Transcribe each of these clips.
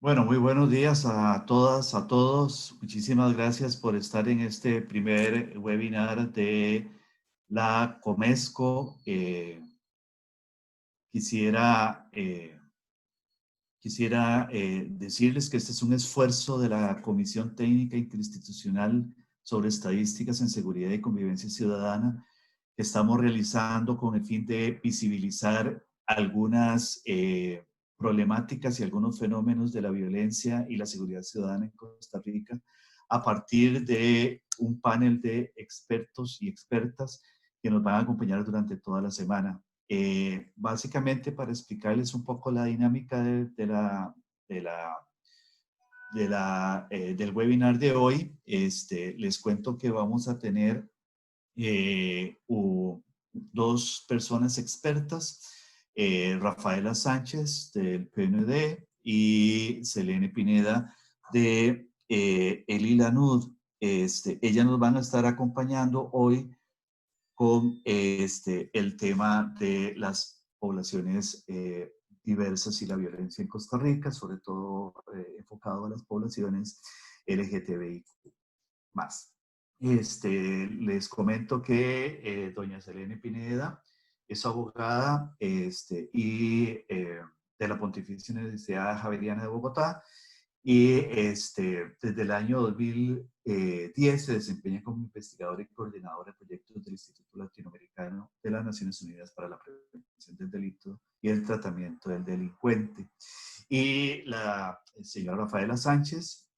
Bueno, muy buenos días a todas, a todos. Muchísimas gracias por estar en este primer webinar de la Comesco. Quisiera, decirles que este es un esfuerzo de la Comisión Técnica Interinstitucional sobre Estadísticas en Seguridad y Convivencia Ciudadana que estamos realizando con el fin de visibilizar algunas problemáticas y algunos fenómenos de la violencia y la seguridad ciudadana en Costa Rica a partir de un panel de expertos y expertas que nos van a acompañar durante toda la semana. Básicamente para explicarles un poco la dinámica del webinar de hoy, les cuento que vamos a tener dos personas expertas, Rafaela Sánchez del PNUD y Selene Pineda de el ILANUD. Ellas nos van a estar acompañando hoy con el tema de las poblaciones diversas y la violencia en Costa Rica, sobre todo enfocado a las poblaciones LGTBI más. Les comento que doña Selene Pineda es abogada de la Pontificia Universidad Javeriana de Bogotá y desde el año 2010 se desempeña como investigadora y coordinadora de proyectos del Instituto Latinoamericano de las Naciones Unidas para la Prevención del Delito y el Tratamiento del Delincuente. Y la señora Rafaela Sánchez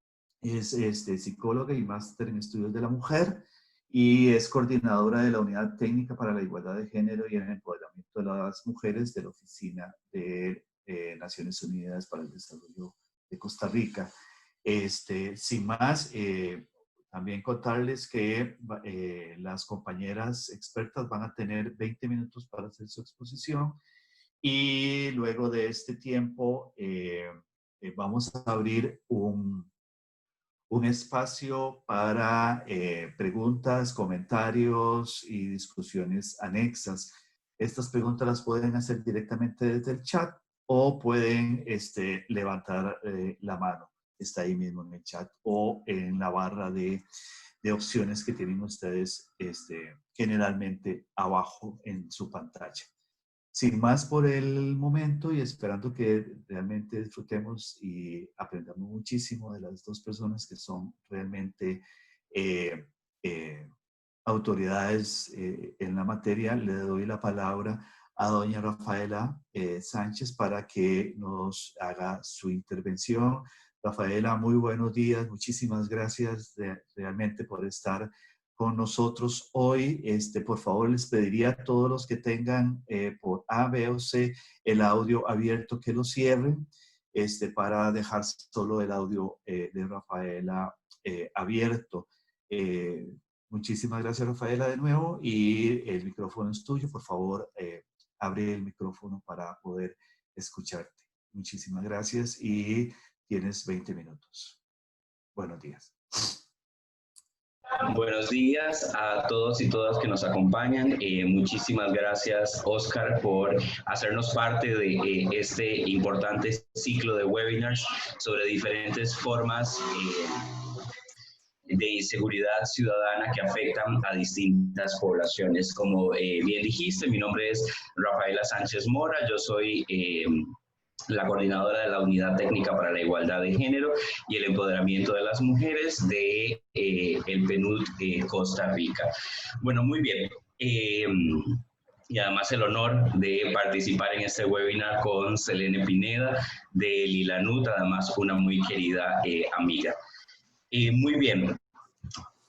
es psicóloga y máster en estudios de la mujer y es coordinadora de la Unidad Técnica para la Igualdad de Género y el Empoderamiento de las Mujeres de la Oficina de Naciones Unidas para el Desarrollo de Costa Rica. Sin más, también contarles que las compañeras expertas van a tener 20 minutos para hacer su exposición y luego de este tiempo vamos a abrir un espacio para preguntas, comentarios y discusiones anexas. Estas preguntas las pueden hacer directamente desde el chat o pueden levantar la mano. Está ahí mismo en el chat o en la barra de opciones que tienen ustedes generalmente abajo en su pantalla. Sin más por el momento y esperando que realmente disfrutemos y aprendamos muchísimo de las dos personas que son realmente eh, eh, autoridades en la materia, le doy la palabra a doña Rafaela Sánchez para que nos haga su intervención. Rafaela, muy buenos días, muchísimas gracias realmente por estar con nosotros hoy. Por favor, les pediría a todos los que tengan por A, B o C el audio abierto que lo cierren para dejar solo el audio de Rafaela abierto. Muchísimas gracias, Rafaela, de nuevo. Y el micrófono es tuyo. Por favor, abre el micrófono para poder escucharte. Muchísimas gracias y tienes 20 minutos. Buenos días. Buenos días a todos y todas que nos acompañan. Muchísimas gracias, Oscar, por hacernos parte de este importante ciclo de webinars sobre diferentes formas de inseguridad ciudadana que afectan a distintas poblaciones. Como bien dijiste, mi nombre es Rafaela Sánchez Mora, yo soy la coordinadora de la Unidad Técnica para la Igualdad de Género y el Empoderamiento de las Mujeres de el PNUD Costa Rica. Bueno, muy bien. Y además el honor de participar en este webinar con Selene Pineda de ILANUD, además una muy querida amiga. Muy bien.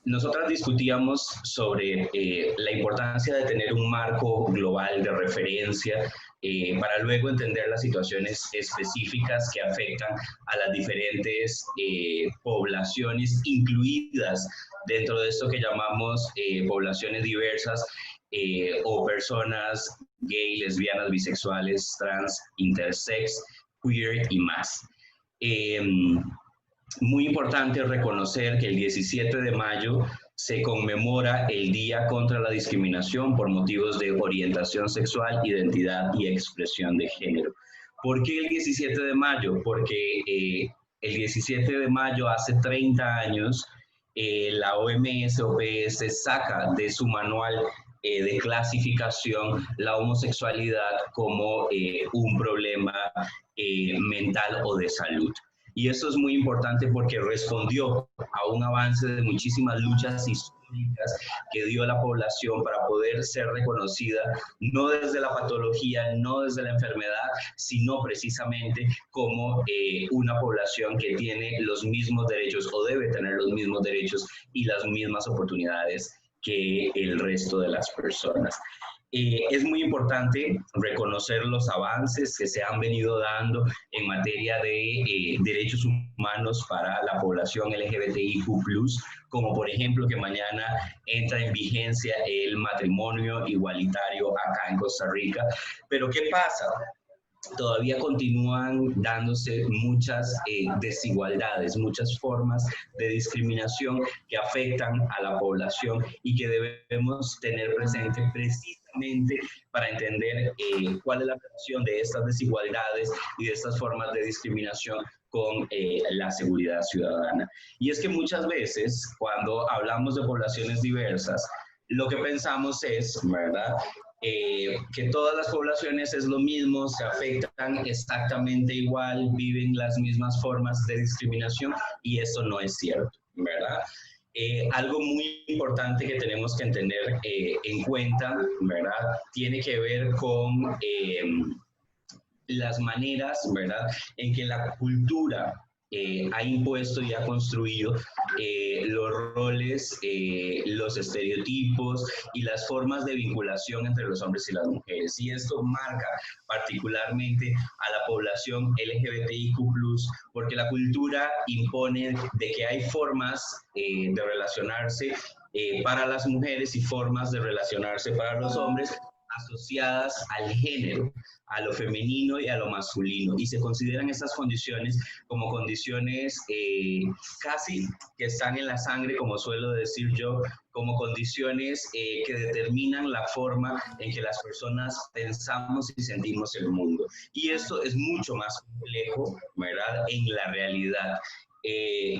Nosotras discutíamos sobre la importancia de tener un marco global de referencia para luego entender las situaciones específicas que afectan a las diferentes poblaciones incluidas dentro de esto que llamamos poblaciones diversas o personas gay, lesbianas, bisexuales, trans, intersex, queer y más. Muy importante reconocer que el 17 de mayo se conmemora el Día contra la Discriminación por motivos de orientación sexual, identidad y expresión de género. ¿Por qué el 17 de mayo? Porque el 17 de mayo, hace 30 años, la OMS saca de su manual de clasificación la homosexualidad como un problema mental o de salud. Y eso es muy importante porque respondió a un avance de muchísimas luchas históricas que dio la población para poder ser reconocida, no desde la patología, no desde la enfermedad, sino precisamente como una población que tiene los mismos derechos o debe tener los mismos derechos y las mismas oportunidades que el resto de las personas. Es muy importante reconocer los avances que se han venido dando en materia de derechos humanos para la población LGBTIQ+, como por ejemplo que mañana entra en vigencia el matrimonio igualitario acá en Costa Rica. Pero ¿qué pasa? Todavía continúan dándose muchas desigualdades, muchas formas de discriminación que afectan a la población y que debemos tener presente precisamente para entender cuál es la relación de estas desigualdades y de estas formas de discriminación con la seguridad ciudadana. Y es que muchas veces cuando hablamos de poblaciones diversas, lo que pensamos es, ¿verdad?, que todas las poblaciones es lo mismo, se afectan exactamente igual, viven las mismas formas de discriminación, y eso no es cierto, ¿verdad? Algo muy importante que tenemos que tener en cuenta, ¿verdad?, tiene que ver con las maneras, ¿verdad?, en que la cultura ha impuesto y ha construido los roles, los estereotipos y las formas de vinculación entre los hombres y las mujeres. Y esto marca particularmente a la población LGBTIQ+, porque la cultura impone de que hay formas de relacionarse para las mujeres y formas de relacionarse para los hombres asociadas al género, a lo femenino y a lo masculino, y se consideran estas condiciones como condiciones casi que están en la sangre, como suelo decir yo, como condiciones que determinan la forma en que las personas pensamos y sentimos el mundo. Y esto es mucho más complejo, ¿verdad?, en la realidad.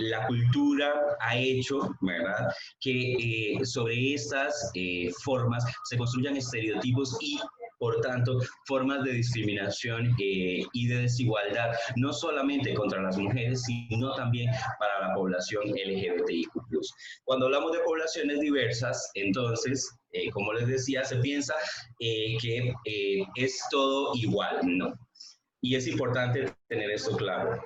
La cultura ha hecho, ¿verdad?, que sobre estas formas se construyan estereotipos y, por tanto, formas de discriminación y de desigualdad, no solamente contra las mujeres, sino también para la población LGBTIQ+. Cuando hablamos de poblaciones diversas, entonces, como les decía, se piensa que es todo igual, ¿no? Y es importante tener esto claro.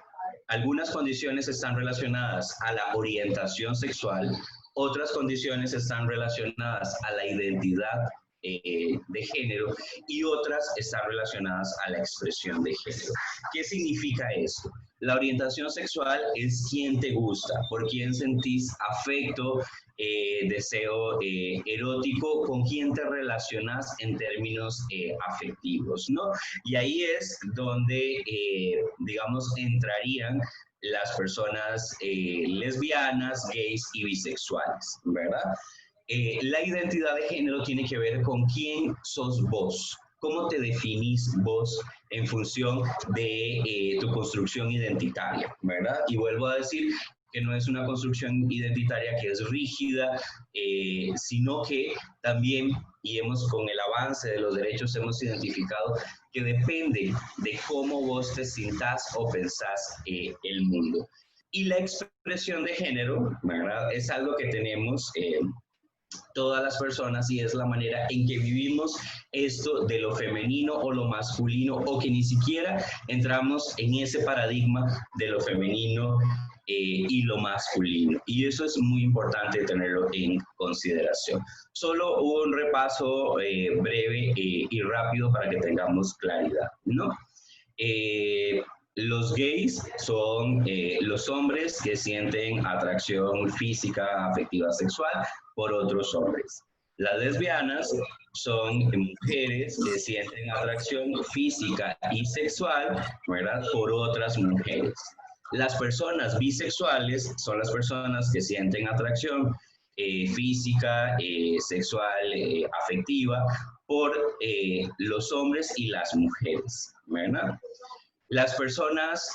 Algunas condiciones están relacionadas a la orientación sexual, otras condiciones están relacionadas a la identidad de género y otras están relacionadas a la expresión de género. ¿Qué significa esto? La orientación sexual es quién te gusta, por quién sentís afecto, deseo erótico, con quién te relacionas en términos afectivos, ¿no? Y ahí es donde, digamos, entrarían las personas lesbianas, gays y bisexuales, ¿verdad? La identidad de género tiene que ver con quién sos vos, cómo te definís vos en función de tu construcción identitaria, ¿verdad? Y vuelvo a decir que no es una construcción identitaria que es rígida, sino que también, y con el avance de los derechos hemos identificado que depende de cómo vos te sintás o pensás el mundo. Y la expresión de género, ¿verdad?, es algo que tenemos todas las personas y es la manera en que vivimos esto de lo femenino o lo masculino, o que ni siquiera entramos en ese paradigma de lo femenino y lo masculino. Y eso es muy importante tenerlo en consideración. Solo un repaso breve y rápido para que tengamos claridad, ¿no? Los gays son los hombres que sienten atracción física, afectiva, sexual por otros hombres. Las lesbianas son mujeres que sienten atracción física y sexual, ¿verdad?, por otras mujeres. Las personas bisexuales son las personas que sienten atracción física, sexual, afectiva por los hombres y las mujeres, ¿verdad? Las personas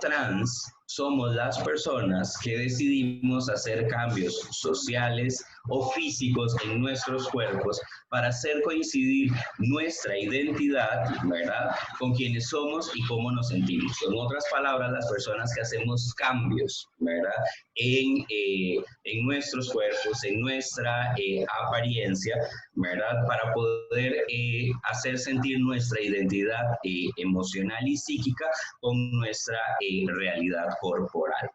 trans somos las personas que decidimos hacer cambios sociales o físicos en nuestros cuerpos para hacer coincidir nuestra identidad, ¿verdad?, con quienes somos y cómo nos sentimos. En otras palabras, las personas que hacemos cambios, ¿verdad?, en nuestros cuerpos, en nuestra apariencia, ¿verdad?, para poder hacer sentir nuestra identidad emocional y psíquica con nuestra realidad corporal.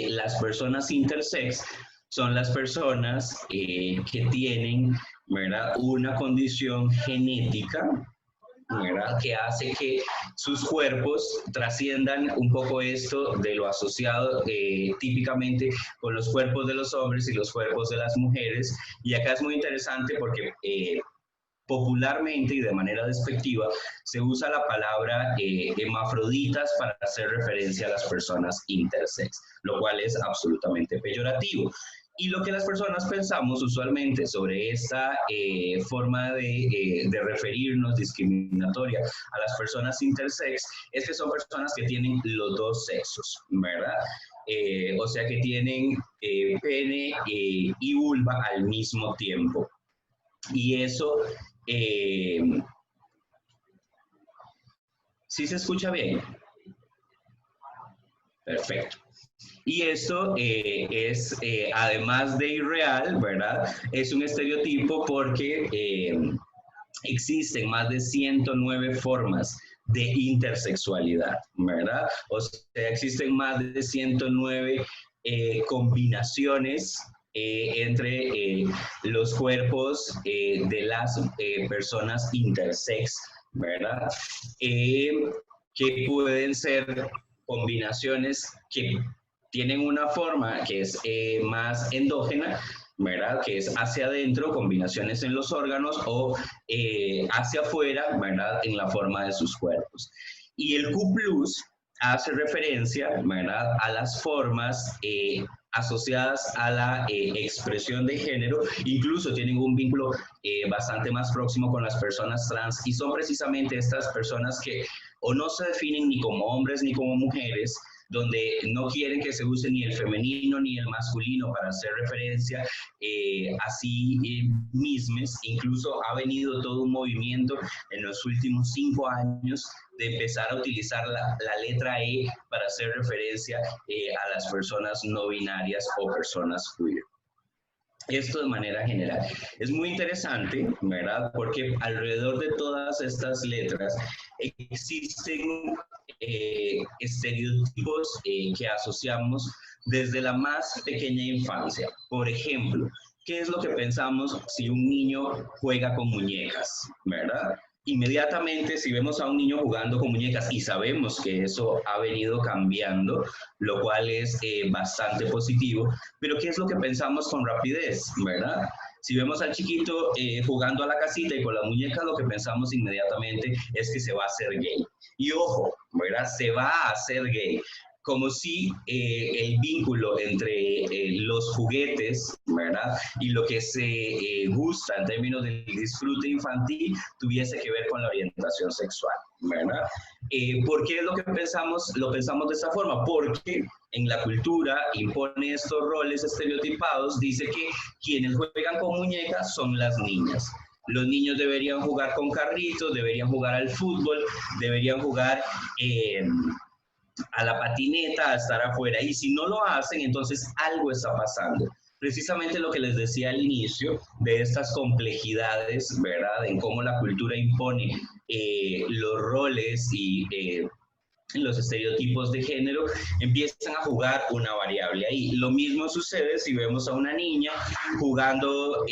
Las personas intersex son las personas que tienen, ¿verdad?, una condición genética, ¿verdad?, que hace que sus cuerpos trasciendan un poco esto de lo asociado típicamente con los cuerpos de los hombres y los cuerpos de las mujeres. Y acá es muy interesante porque popularmente y de manera despectiva se usa la palabra hermafroditas para hacer referencia a las personas intersex, lo cual es absolutamente peyorativo. Y lo que las personas pensamos usualmente sobre esta forma de referirnos discriminatoria a las personas intersex es que son personas que tienen los dos sexos, ¿verdad? O sea que tienen pene y vulva al mismo tiempo. Y eso, ¿sí se escucha bien? Perfecto. Y esto es, además de irreal, ¿verdad?, es un estereotipo porque existen más de 109 formas de intersexualidad, ¿verdad? O sea, existen más de 109 combinaciones entre los cuerpos de las personas intersex, ¿verdad? Que pueden ser combinaciones que tienen una forma que es más endógena, ¿verdad?, que es hacia adentro, combinaciones en los órganos, o hacia afuera, ¿verdad?, en la forma de sus cuerpos. Y el Q+ hace referencia, ¿verdad?, a las formas asociadas a la expresión de género, incluso tienen un vínculo bastante más próximo con las personas trans, y son precisamente estas personas que o no se definen ni como hombres ni como mujeres, donde no quieren que se use ni el femenino ni el masculino para hacer referencia a sí mismos. Incluso ha venido todo un movimiento en los últimos 5 años de empezar a utilizar la letra E para hacer referencia a las personas no binarias o personas queer. Esto de manera general. Es muy interesante, ¿verdad?, porque alrededor de todas estas letras existen estereotipos que asociamos desde la más pequeña infancia. Por ejemplo, ¿qué es lo que pensamos si un niño juega con muñecas, ¿verdad? Inmediatamente, si vemos a un niño jugando con muñecas, y sabemos que eso ha venido cambiando, lo cual es bastante positivo, pero ¿qué es lo que pensamos con rapidez, verdad? Si vemos al chiquito jugando a la casita y con las muñecas, lo que pensamos inmediatamente es que se va a hacer gay. Y ojo, ¿verdad?, se va a hacer gay, como si el vínculo entre los juguetes, ¿verdad?, y lo que se gusta en términos del disfrute infantil tuviese que ver con la orientación sexual, ¿verdad? ¿Por qué es lo que pensamos? Lo pensamos de esa forma, porque en la cultura impone estos roles estereotipados, dice que quienes juegan con muñecas son las niñas. Los niños deberían jugar con carritos, deberían jugar al fútbol, deberían jugar a la patineta, a estar afuera, y si no lo hacen, entonces algo está pasando. Precisamente lo que les decía al inicio de estas complejidades, ¿verdad?, en cómo la cultura impone los roles y los estereotipos de género, empiezan a jugar una variable ahí. Lo mismo sucede si vemos a una niña jugando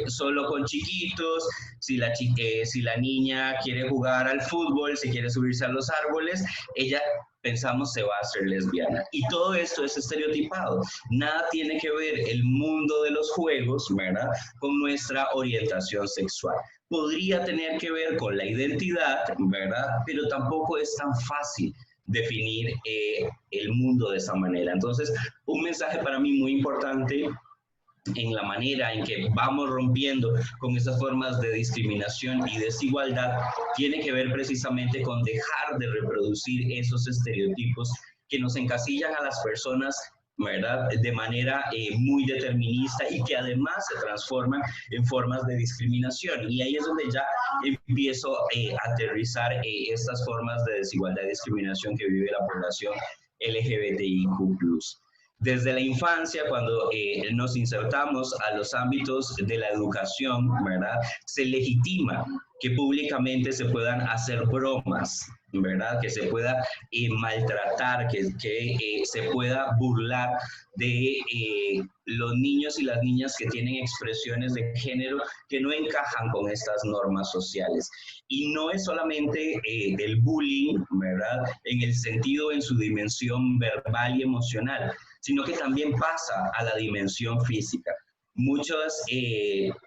solo con chiquitos, si la niña quiere jugar al fútbol, si quiere subirse a los árboles, ella pensamos se va a hacer lesbiana. Y todo esto es estereotipado. Nada tiene que ver el mundo de los juegos, ¿verdad?, con nuestra orientación sexual. Podría tener que ver con la identidad, ¿verdad?, pero tampoco es tan fácil definir el mundo de esa manera. Entonces, un mensaje para mí muy importante en la manera en que vamos rompiendo con esas formas de discriminación y desigualdad tiene que ver precisamente con dejar de reproducir esos estereotipos que nos encasillan a las personas, ¿verdad?, de manera muy determinista y que además se transforman en formas de discriminación. Y ahí es donde ya empiezo a aterrizar estas formas de desigualdad y discriminación que vive la población LGBTIQ+. Desde la infancia, cuando nos insertamos a los ámbitos de la educación, ¿verdad?, se legitima que públicamente se puedan hacer bromas, ¿verdad?, que se pueda maltratar, que se pueda burlar de los niños y las niñas que tienen expresiones de género que no encajan con estas normas sociales. Y no es solamente el bullying, ¿verdad?, en el sentido, en su dimensión verbal y emocional, sino que también pasa a la dimensión física. Muchas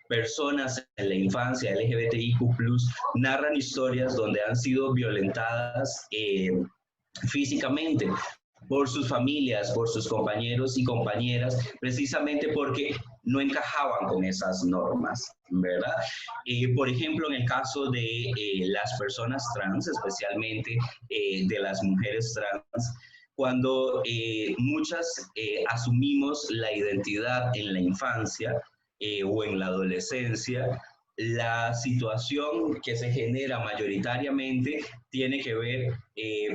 personas en la infancia LGBTIQ+ narran historias donde han sido violentadas físicamente por sus familias, por sus compañeros y compañeras, precisamente porque no encajaban con esas normas, ¿verdad? Por ejemplo, en el caso de las personas trans, especialmente de las mujeres trans, cuando muchas asumimos la identidad en la infancia o en la adolescencia, la situación que se genera mayoritariamente tiene que ver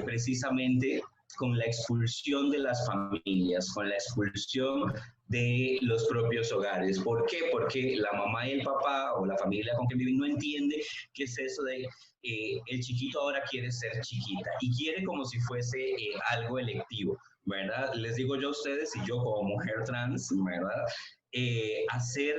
precisamente con la expulsión de las familias, con la expulsión de los propios hogares. ¿Por qué? Porque la mamá y el papá o la familia con que viven no entiende qué es eso de el chiquito ahora quiere ser chiquita y quiere como si fuese algo electivo, ¿verdad? Les digo yo a ustedes, y yo como mujer trans, ¿verdad? Hacer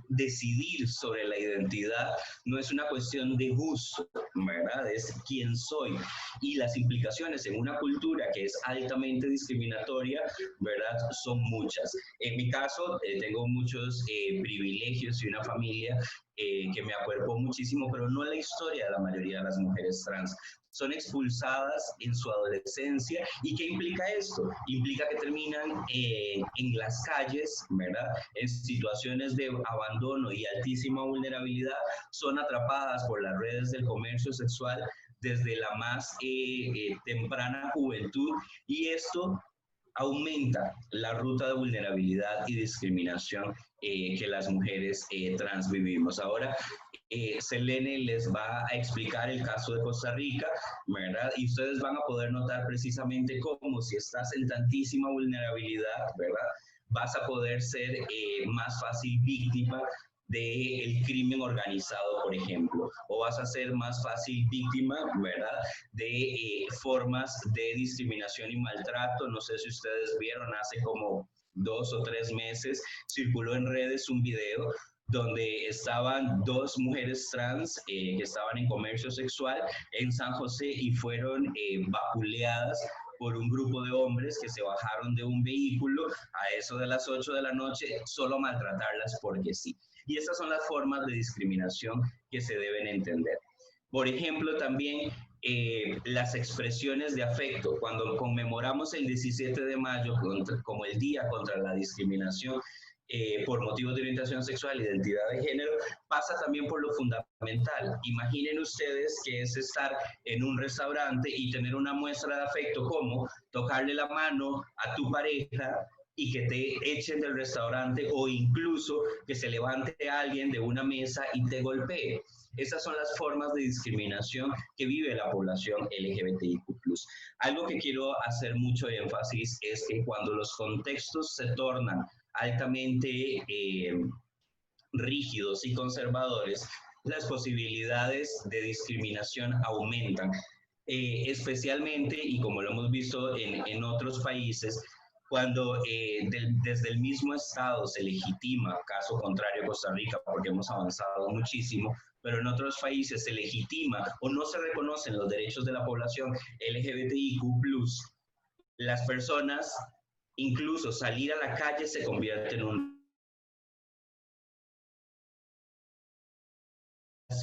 decidir sobre la identidad no es una cuestión de gusto, ¿verdad? Es quién soy. Y las implicaciones en una cultura que es altamente discriminatoria, ¿verdad?, son muchas. En mi caso, tengo muchos privilegios y una familia que me acuerpó muchísimo, pero no la historia de la mayoría de las mujeres trans. Son expulsadas en su adolescencia. ¿Y qué implica esto? Implica que terminan en las calles, ¿verdad?, en situaciones de abandono y altísima vulnerabilidad, son atrapadas por las redes del comercio sexual desde la más temprana juventud, y esto aumenta la ruta de vulnerabilidad y discriminación que las mujeres trans vivimos. Ahora, Selene les va a explicar el caso de Costa Rica, ¿verdad? Y ustedes van a poder notar precisamente cómo, si estás en tantísima vulnerabilidad, ¿verdad?, vas a poder ser más fácil víctima del crimen organizado, por ejemplo, o vas a ser más fácil víctima, ¿verdad?, de formas de discriminación y maltrato. No sé si ustedes vieron, hace como 2 o 3 meses circuló en redes un video donde estaban 2 mujeres trans que estaban en comercio sexual en San José y fueron vapuleadas por un grupo de hombres que se bajaron de un vehículo a eso de las 8 de la noche, solo a maltratarlas porque sí. Y estas son las formas de discriminación que se deben entender. Por ejemplo, también las expresiones de afecto. Cuando conmemoramos el 17 de mayo como el Día contra la Discriminación por motivos de orientación sexual e identidad de género, pasa también por lo fundamental. Imaginen ustedes que es estar en un restaurante y tener una muestra de afecto como tocarle la mano a tu pareja y que te echen del restaurante, o incluso que se levante alguien de una mesa y te golpee. Esas son las formas de discriminación que vive la población LGBTIQ+. Algo que quiero hacer mucho énfasis es que cuando los contextos se tornan altamente rígidos y conservadores, las posibilidades de discriminación aumentan. Especialmente, y como lo hemos visto en otros países, cuando desde el mismo Estado se legitima, caso contrario a Costa Rica, porque hemos avanzado muchísimo, pero en otros países se legitima o no se reconocen los derechos de la población LGBTIQ+, las personas, incluso salir a la calle se convierte en un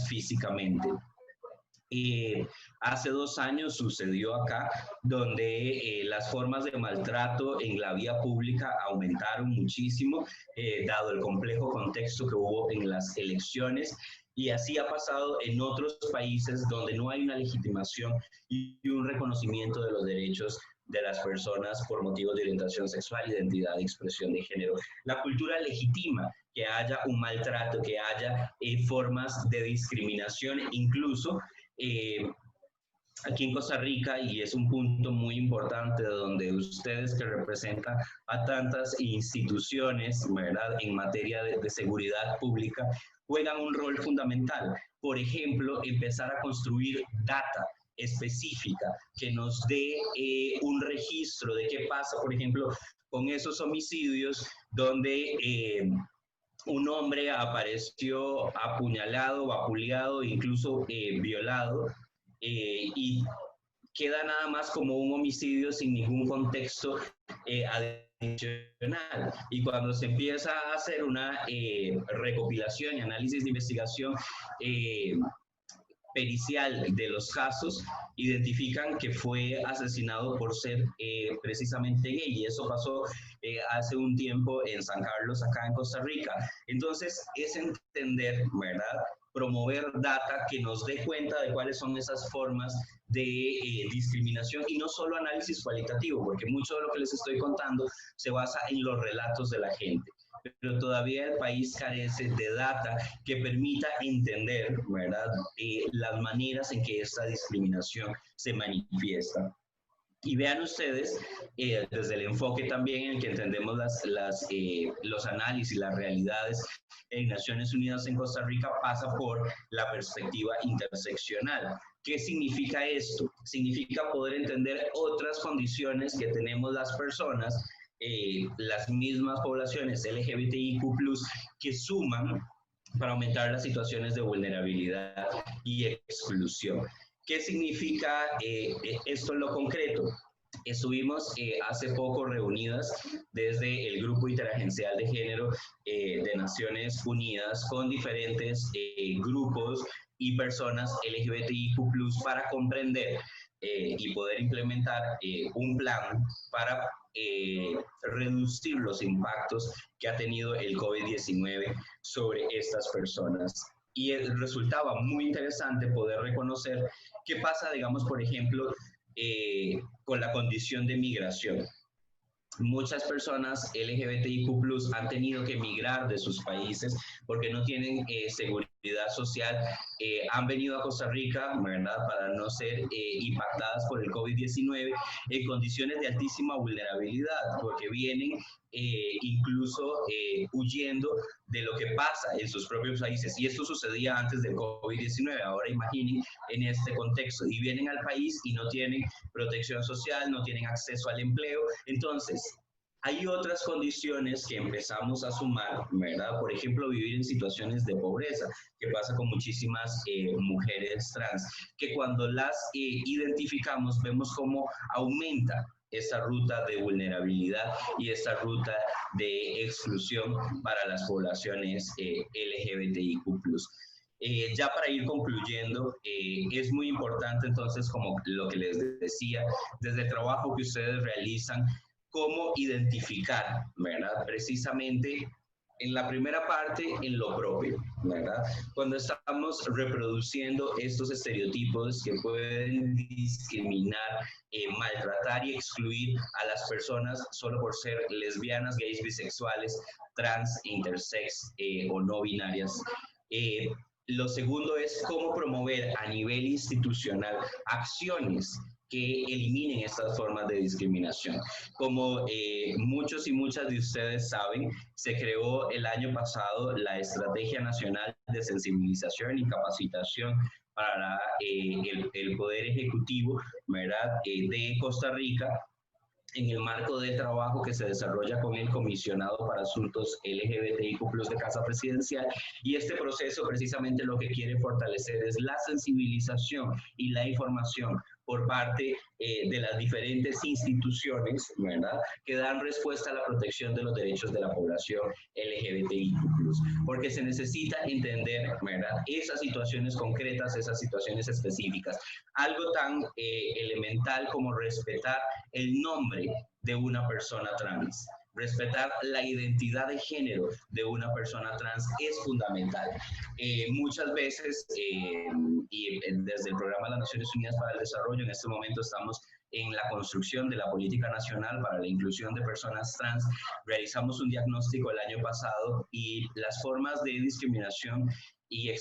físicamente. Hace 2 años sucedió acá, donde las formas de maltrato en la vía pública aumentaron muchísimo, dado el complejo contexto que hubo en las elecciones, Y así ha pasado en otros países donde no hay una legitimación y un reconocimiento de los derechos de las personas por motivos de orientación sexual, identidad y expresión de género. La cultura legitima que haya un maltrato, que haya formas de discriminación, incluso aquí en Costa Rica, y es un punto muy importante donde ustedes que representan a tantas instituciones, ¿verdad?, en materia de seguridad pública, juegan un rol fundamental. Por ejemplo, empezar a construir data específica que nos dé un registro de qué pasa, por ejemplo, con esos homicidios donde un hombre apareció apuñalado, vapuleado, incluso violado, y queda nada más como un homicidio sin ningún contexto adicional. Y cuando se empieza a hacer una recopilación y análisis de investigación pericial de los casos, identifican que fue asesinado por ser precisamente gay, y eso pasó hace un tiempo en San Carlos, acá en Costa Rica. Entonces, es entender, ¿verdad?, promover data que nos dé cuenta de cuáles son esas formas de discriminación, y no solo análisis cualitativo, porque mucho de lo que les estoy contando se basa en los relatos de la gente, pero todavía el país carece de data que permita entender, ¿verdad?, las maneras en que esta discriminación se manifiesta. Y vean ustedes, desde el enfoque también en el que entendemos los análisis, las realidades en Naciones Unidas en Costa Rica, pasa por la perspectiva interseccional. ¿Qué significa esto? Significa poder entender otras condiciones que tenemos las personas, las mismas poblaciones LGBTIQ+, que suman para aumentar las situaciones de vulnerabilidad y exclusión. ¿Qué significa esto en lo concreto? Estuvimos hace poco reunidas desde el Grupo Interagencial de Género de Naciones Unidas con diferentes grupos y personas LGBTIQ+ para comprender y poder implementar un plan para reducir los impactos que ha tenido el COVID-19 sobre estas personas. Y resultaba muy interesante poder reconocer qué pasa, digamos, por ejemplo, con la condición de migración. Muchas personas LGBTIQ+ han tenido que emigrar de sus países porque no tienen seguridad social. Han venido a Costa Rica, ¿verdad?, para no ser impactadas por el COVID-19 en condiciones de altísima vulnerabilidad, porque vienen incluso huyendo de lo que pasa en sus propios países. Y esto sucedía antes del COVID-19. Ahora imaginen en este contexto. Y vienen al país y no tienen protección social, no tienen acceso al empleo. Entonces, hay otras condiciones que empezamos a sumar, ¿verdad? Por ejemplo, vivir en situaciones de pobreza, que pasa con muchísimas mujeres trans, que cuando las identificamos vemos cómo aumenta esta ruta de vulnerabilidad y esta ruta de exclusión para las poblaciones LGBTIQ+. Ya para ir concluyendo, es muy importante entonces, como lo que les decía, desde el trabajo que ustedes realizan, cómo identificar, ¿verdad?, precisamente en la primera parte, en lo propio, ¿verdad? Cuando estamos reproduciendo estos estereotipos que pueden discriminar, maltratar y excluir a las personas solo por ser lesbianas, gays, bisexuales, trans, intersex o no binarias. Lo segundo es cómo promover a nivel institucional acciones que eliminen estas formas de discriminación. Como muchos y muchas de ustedes saben, se creó el año pasado la Estrategia Nacional de Sensibilización y Capacitación para el Poder Ejecutivo, ¿verdad?, de Costa Rica, en el marco del trabajo que se desarrolla con el Comisionado para Asuntos LGBTIQ+ de Casa Presidencial. Y este proceso precisamente lo que quiere fortalecer es la sensibilización y la información por parte de las diferentes instituciones, ¿verdad?, que dan respuesta a la protección de los derechos de la población LGBTIQ+, porque se necesita entender, ¿verdad?, esas situaciones concretas, esas situaciones específicas. Algo tan elemental como respetar el nombre de una persona trans. respetar la identidad de género de una persona trans es fundamental. Muchas veces, y desde el Programa de las Naciones Unidas para el Desarrollo, en este momento estamos en la construcción de la Política Nacional para la Inclusión de Personas Trans. Realizamos un diagnóstico el año pasado y las formas de discriminación y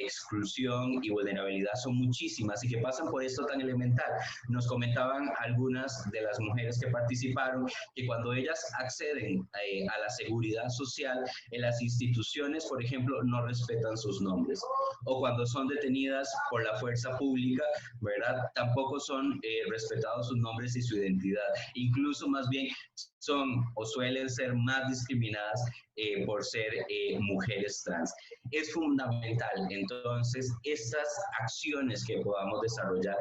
exclusión y vulnerabilidad son muchísimas y que pasan por esto tan elemental. Nos comentaban algunas de las mujeres que participaron que cuando ellas acceden a la seguridad social en las instituciones, por ejemplo, no respetan sus nombres, o cuando son detenidas por la fuerza pública, ¿verdad? Tampoco son respetados sus nombres y su identidad. Incluso más bien son o suelen ser más discriminadas por ser mujeres trans. Es fundamental, entonces, estas acciones que podamos desarrollar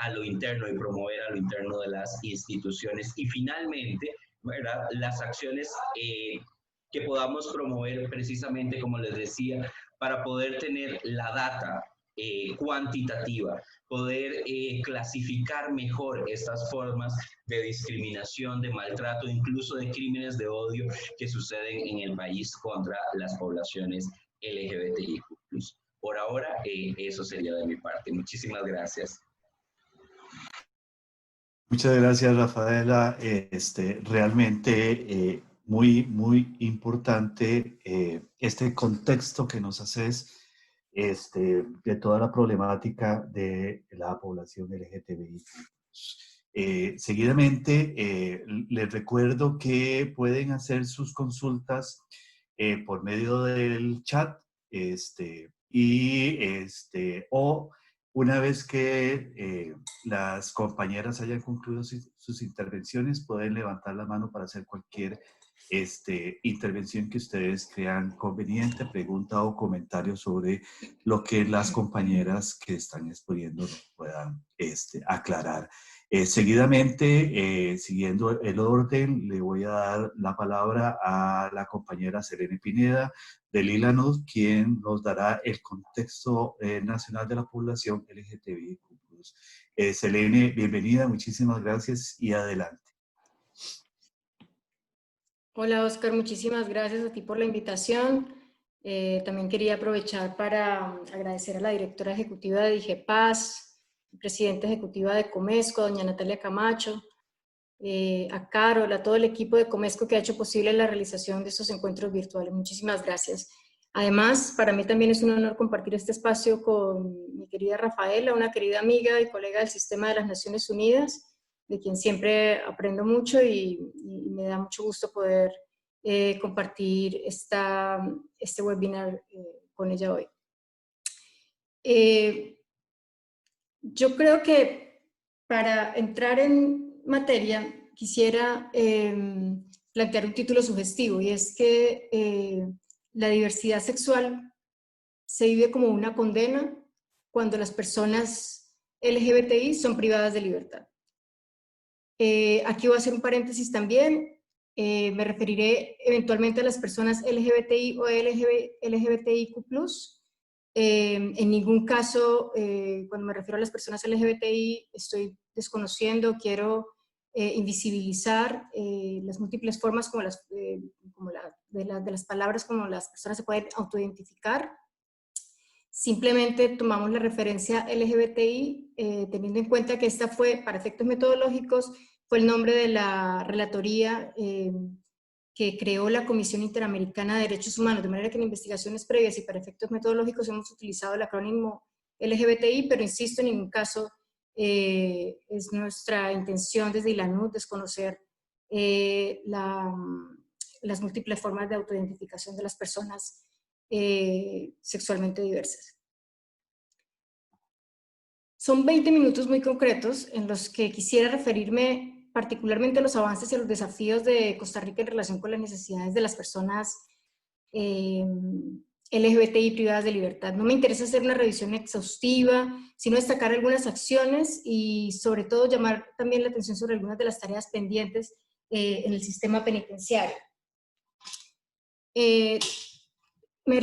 a lo interno y promover a lo interno de las instituciones. Y finalmente, ¿verdad? Las acciones que podamos promover precisamente, como les decía, para poder tener la data cuantitativa, poder clasificar mejor estas formas de discriminación, de maltrato, incluso de crímenes de odio que suceden en el país contra las poblaciones LGBTIQ+. Por ahora, eso sería de mi parte. Muchísimas gracias. Muchas gracias, Rafaela. Realmente muy importante este contexto que nos haces de toda la problemática de la población LGTBI. Seguidamente, les recuerdo que pueden hacer sus consultas por medio del chat o una vez que las compañeras hayan concluido sus intervenciones, pueden levantar la mano para hacer cualquier intervención que ustedes crean conveniente, pregunta o comentario sobre lo que las compañeras que están exponiendo nos puedan aclarar. Seguidamente, siguiendo el orden, le voy a dar la palabra a la compañera Selene Pineda del ILANUD, quien nos dará el contexto nacional de la población LGTBIQ+. Selene, bienvenida, muchísimas gracias y adelante. Hola, Oscar, muchísimas gracias a ti por la invitación. También quería aprovechar para agradecer a la directora ejecutiva de DIGEPAS, presidenta ejecutiva de Comesco, doña Natalia Camacho, a Carol, a todo el equipo de Comesco que ha hecho posible la realización de estos encuentros virtuales. Muchísimas gracias. Además, para mí también es un honor compartir este espacio con mi querida Rafaela, una querida amiga y colega del Sistema de las Naciones Unidas, de quien siempre aprendo mucho y me da mucho gusto poder compartir este webinar con ella hoy. Yo creo que para entrar en materia quisiera plantear un título sugestivo, y es que la diversidad sexual se vive como una condena cuando las personas LGBTI son privadas de libertad. Aquí voy a hacer un paréntesis también. Me referiré eventualmente a las personas LGBTI o LGBTIQ+. En ningún caso, cuando me refiero a las personas LGBTI, estoy desconociendo, quiero invisibilizar las múltiples formas como de las palabras como las personas se pueden autoidentificar. Simplemente tomamos la referencia LGBTI, teniendo en cuenta que esta fue, para efectos metodológicos, fue el nombre de la relatoría que creó la Comisión Interamericana de Derechos Humanos, de manera que en investigaciones previas y para efectos metodológicos hemos utilizado el acrónimo LGBTI, pero insisto, en ningún caso es nuestra intención desde ILANUD desconocer las múltiples formas de autoidentificación de las personas sexualmente diversas. Son 20 minutos muy concretos en los que quisiera referirme particularmente a los avances y a los desafíos de Costa Rica en relación con las necesidades de las personas LGBTI privadas de libertad. No me interesa hacer una revisión exhaustiva, sino destacar algunas acciones y sobre todo llamar también la atención sobre algunas de las tareas pendientes en el sistema penitenciario. Me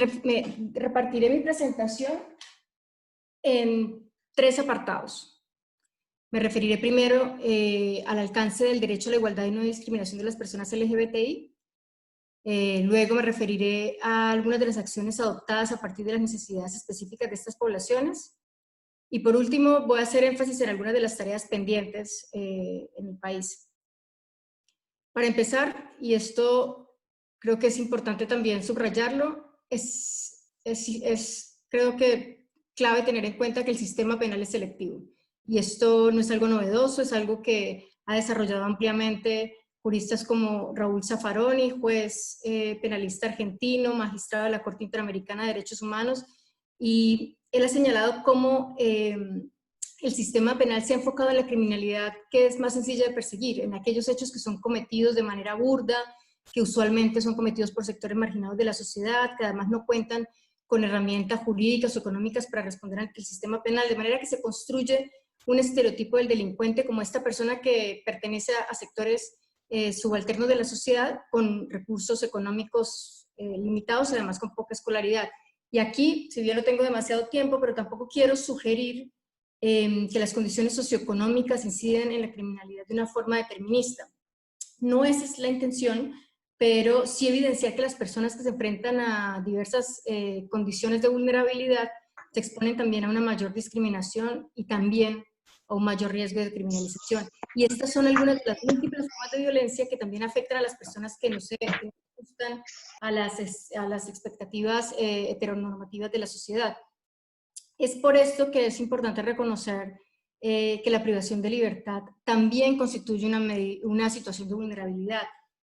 repartiré mi presentación en 3 apartados. Me referiré primero al alcance del derecho a la igualdad y no discriminación de las personas LGBTI. Luego me referiré a algunas de las acciones adoptadas a partir de las necesidades específicas de estas poblaciones. Y por último, voy a hacer énfasis en algunas de las tareas pendientes en el país. Para empezar, y esto creo que es importante también subrayarlo, creo que clave tener en cuenta que el sistema penal es selectivo. Y esto no es algo novedoso, es algo que ha desarrollado ampliamente juristas como Raúl Zaffaroni, juez penalista argentino, magistrado de la Corte Interamericana de Derechos Humanos, y él ha señalado cómo el sistema penal se ha enfocado en la criminalidad que es más sencilla de perseguir, en aquellos hechos que son cometidos de manera burda, que usualmente son cometidos por sectores marginados de la sociedad, que además no cuentan con herramientas jurídicas o económicas para responder ante el sistema penal, de manera que se construye un estereotipo del delincuente como esta persona que pertenece a sectores subalternos de la sociedad con recursos económicos limitados, además con poca escolaridad. Y aquí, si bien no tengo demasiado tiempo, pero tampoco quiero sugerir que las condiciones socioeconómicas inciden en la criminalidad de una forma determinista. No esa es la intención, pero sí evidenciar que las personas que se enfrentan a diversas condiciones de vulnerabilidad se exponen también a una mayor discriminación y también a un mayor riesgo de criminalización. Y estas son algunas de las múltiples formas de violencia que también afectan a las personas que no se ajustan a las expectativas heteronormativas de la sociedad. Es por esto que es importante reconocer que la privación de libertad también constituye una situación de vulnerabilidad,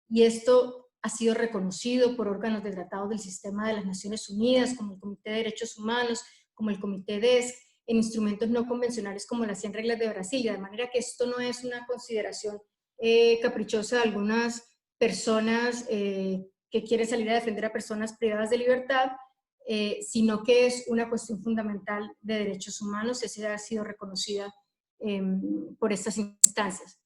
y esto ha sido reconocido por órganos de tratados del sistema de las Naciones Unidas, como el Comité de Derechos Humanos, como el Comité DESC, en instrumentos no convencionales como las 100 reglas de Brasilia, de manera que esto no es una consideración caprichosa de algunas personas que quieren salir a defender a personas privadas de libertad, sino que es una cuestión fundamental de derechos humanos, esa ha sido reconocida por estas instancias.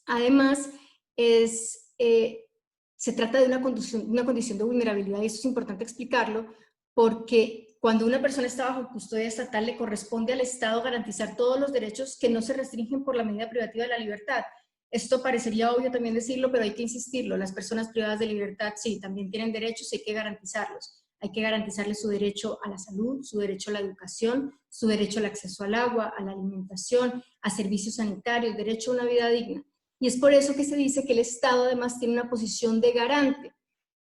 Además, se trata de una condición de vulnerabilidad, y esto es importante explicarlo, porque cuando una persona está bajo custodia estatal, le corresponde al Estado garantizar todos los derechos que no se restringen por la medida privativa de la libertad. Esto parecería obvio también decirlo, pero hay que insistirlo. Las personas privadas de libertad, sí, también tienen derechos y hay que garantizarlos. Hay que garantizarles su derecho a la salud, su derecho a la educación, su derecho al acceso al agua, a la alimentación, a servicios sanitarios, derecho a una vida digna. Y es por eso que se dice que el Estado además tiene una posición de garante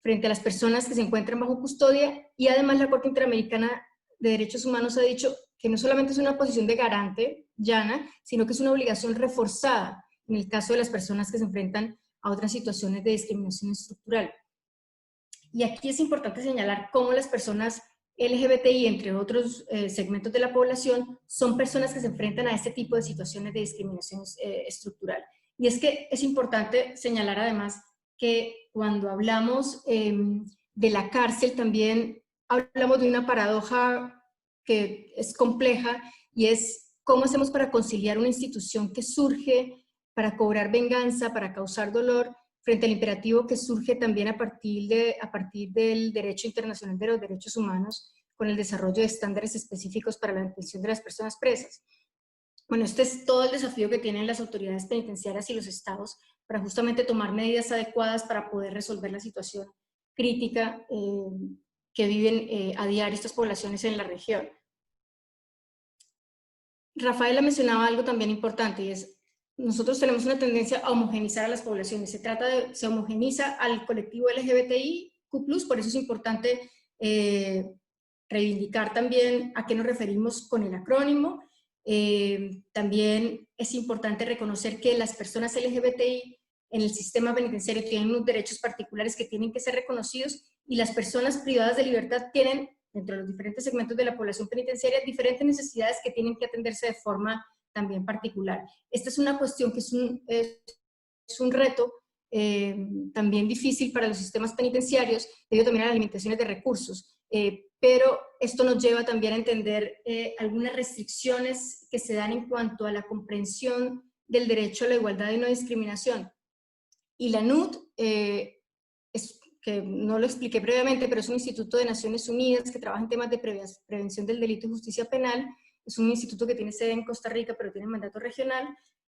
frente a las personas que se encuentran bajo custodia, y además la Corte Interamericana de Derechos Humanos ha dicho que no solamente es una posición de garante llana, sino que es una obligación reforzada en el caso de las personas que se enfrentan a otras situaciones de discriminación estructural. Y aquí es importante señalar cómo las personas LGBTI, entre otros segmentos de la población, son personas que se enfrentan a este tipo de situaciones de discriminación estructural. Y es que es importante señalar además que cuando hablamos de la cárcel también hablamos de una paradoja que es compleja, y es cómo hacemos para conciliar una institución que surge para cobrar venganza, para causar dolor, frente al imperativo que surge también a partir del derecho internacional de los derechos humanos, con el desarrollo de estándares específicos para la detención de las personas presas. Bueno, este es todo el desafío que tienen las autoridades penitenciarias y los estados para justamente tomar medidas adecuadas para poder resolver la situación crítica que viven a diario estas poblaciones en la región. Rafaela mencionaba algo también importante, y es: nosotros tenemos una tendencia a homogenizar a las poblaciones. Se homogeniza al colectivo LGBTIQ+, por eso es importante reivindicar también a qué nos referimos con el acrónimo. También es importante reconocer que las personas LGBTI en el sistema penitenciario tienen unos derechos particulares que tienen que ser reconocidos, y las personas privadas de libertad tienen, dentro de los diferentes segmentos de la población penitenciaria, diferentes necesidades que tienen que atenderse de forma también particular. Esta es una cuestión que es un reto también difícil para los sistemas penitenciarios, debido también a las limitaciones de recursos, pero esto nos lleva también a entender algunas restricciones que se dan en cuanto a la comprensión del derecho a la igualdad y no discriminación. Y la NUD, que no lo expliqué previamente, pero es un instituto de Naciones Unidas que trabaja en temas de prevención del delito y justicia penal, es un instituto que tiene sede en Costa Rica, pero tiene mandato regional,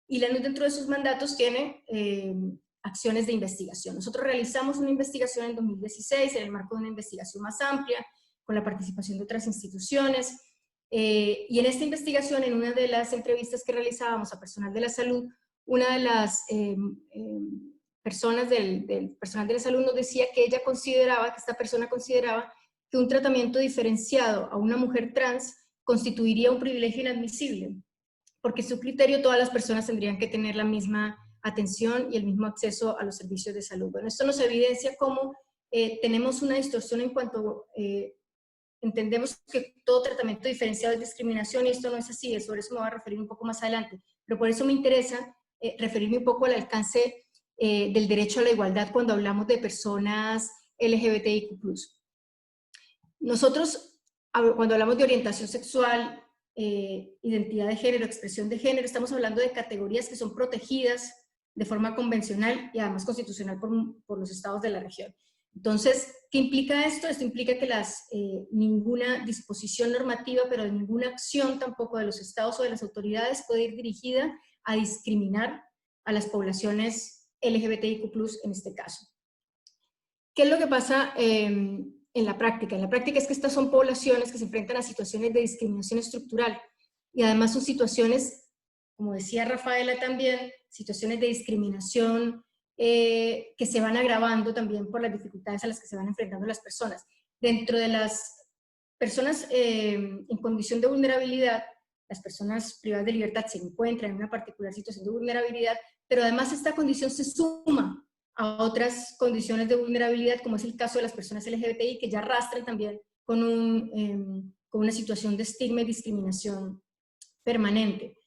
y la ANUD dentro de sus mandatos tiene acciones de investigación. Nosotros realizamos una investigación en 2016 en el marco de una investigación más amplia, con la participación de otras instituciones, y en esta investigación, en una de las entrevistas que realizábamos a personal de la salud, una de las personas del personal de la salud nos decía que ella consideraba, que esta persona consideraba que un tratamiento diferenciado a una mujer trans constituiría un privilegio inadmisible, porque en su criterio todas las personas tendrían que tener la misma atención y el mismo acceso a los servicios de salud. Bueno, esto nos evidencia cómo tenemos una distorsión en cuanto entendemos que todo tratamiento diferenciado es discriminación, y esto no es así, sobre eso me voy a referir un poco más adelante, pero por eso me interesa referirme un poco al alcance del derecho a la igualdad cuando hablamos de personas LGBTIQ+. Nosotros, cuando hablamos de orientación sexual, identidad de género, expresión de género, estamos hablando de categorías que son protegidas de forma convencional y además constitucional por los estados de la región. Entonces, ¿qué implica esto? Esto implica que ninguna disposición normativa, pero ninguna acción tampoco de los estados o de las autoridades puede ir dirigida a discriminar a las poblaciones LGBTIQ+, en este caso. ¿Qué es lo que pasa en la práctica? En la práctica es que estas son poblaciones que se enfrentan a situaciones de discriminación estructural, y además son situaciones, como decía Rafaela también, situaciones de discriminación que se van agravando también por las dificultades a las que se van enfrentando las personas. Dentro de las personas en condición de vulnerabilidad, las personas privadas de libertad se encuentran en una particular situación de vulnerabilidad, pero además esta condición se suma a otras condiciones de vulnerabilidad, como es el caso de las personas LGBTI, que ya arrastran también con una situación de estigma y discriminación permanente.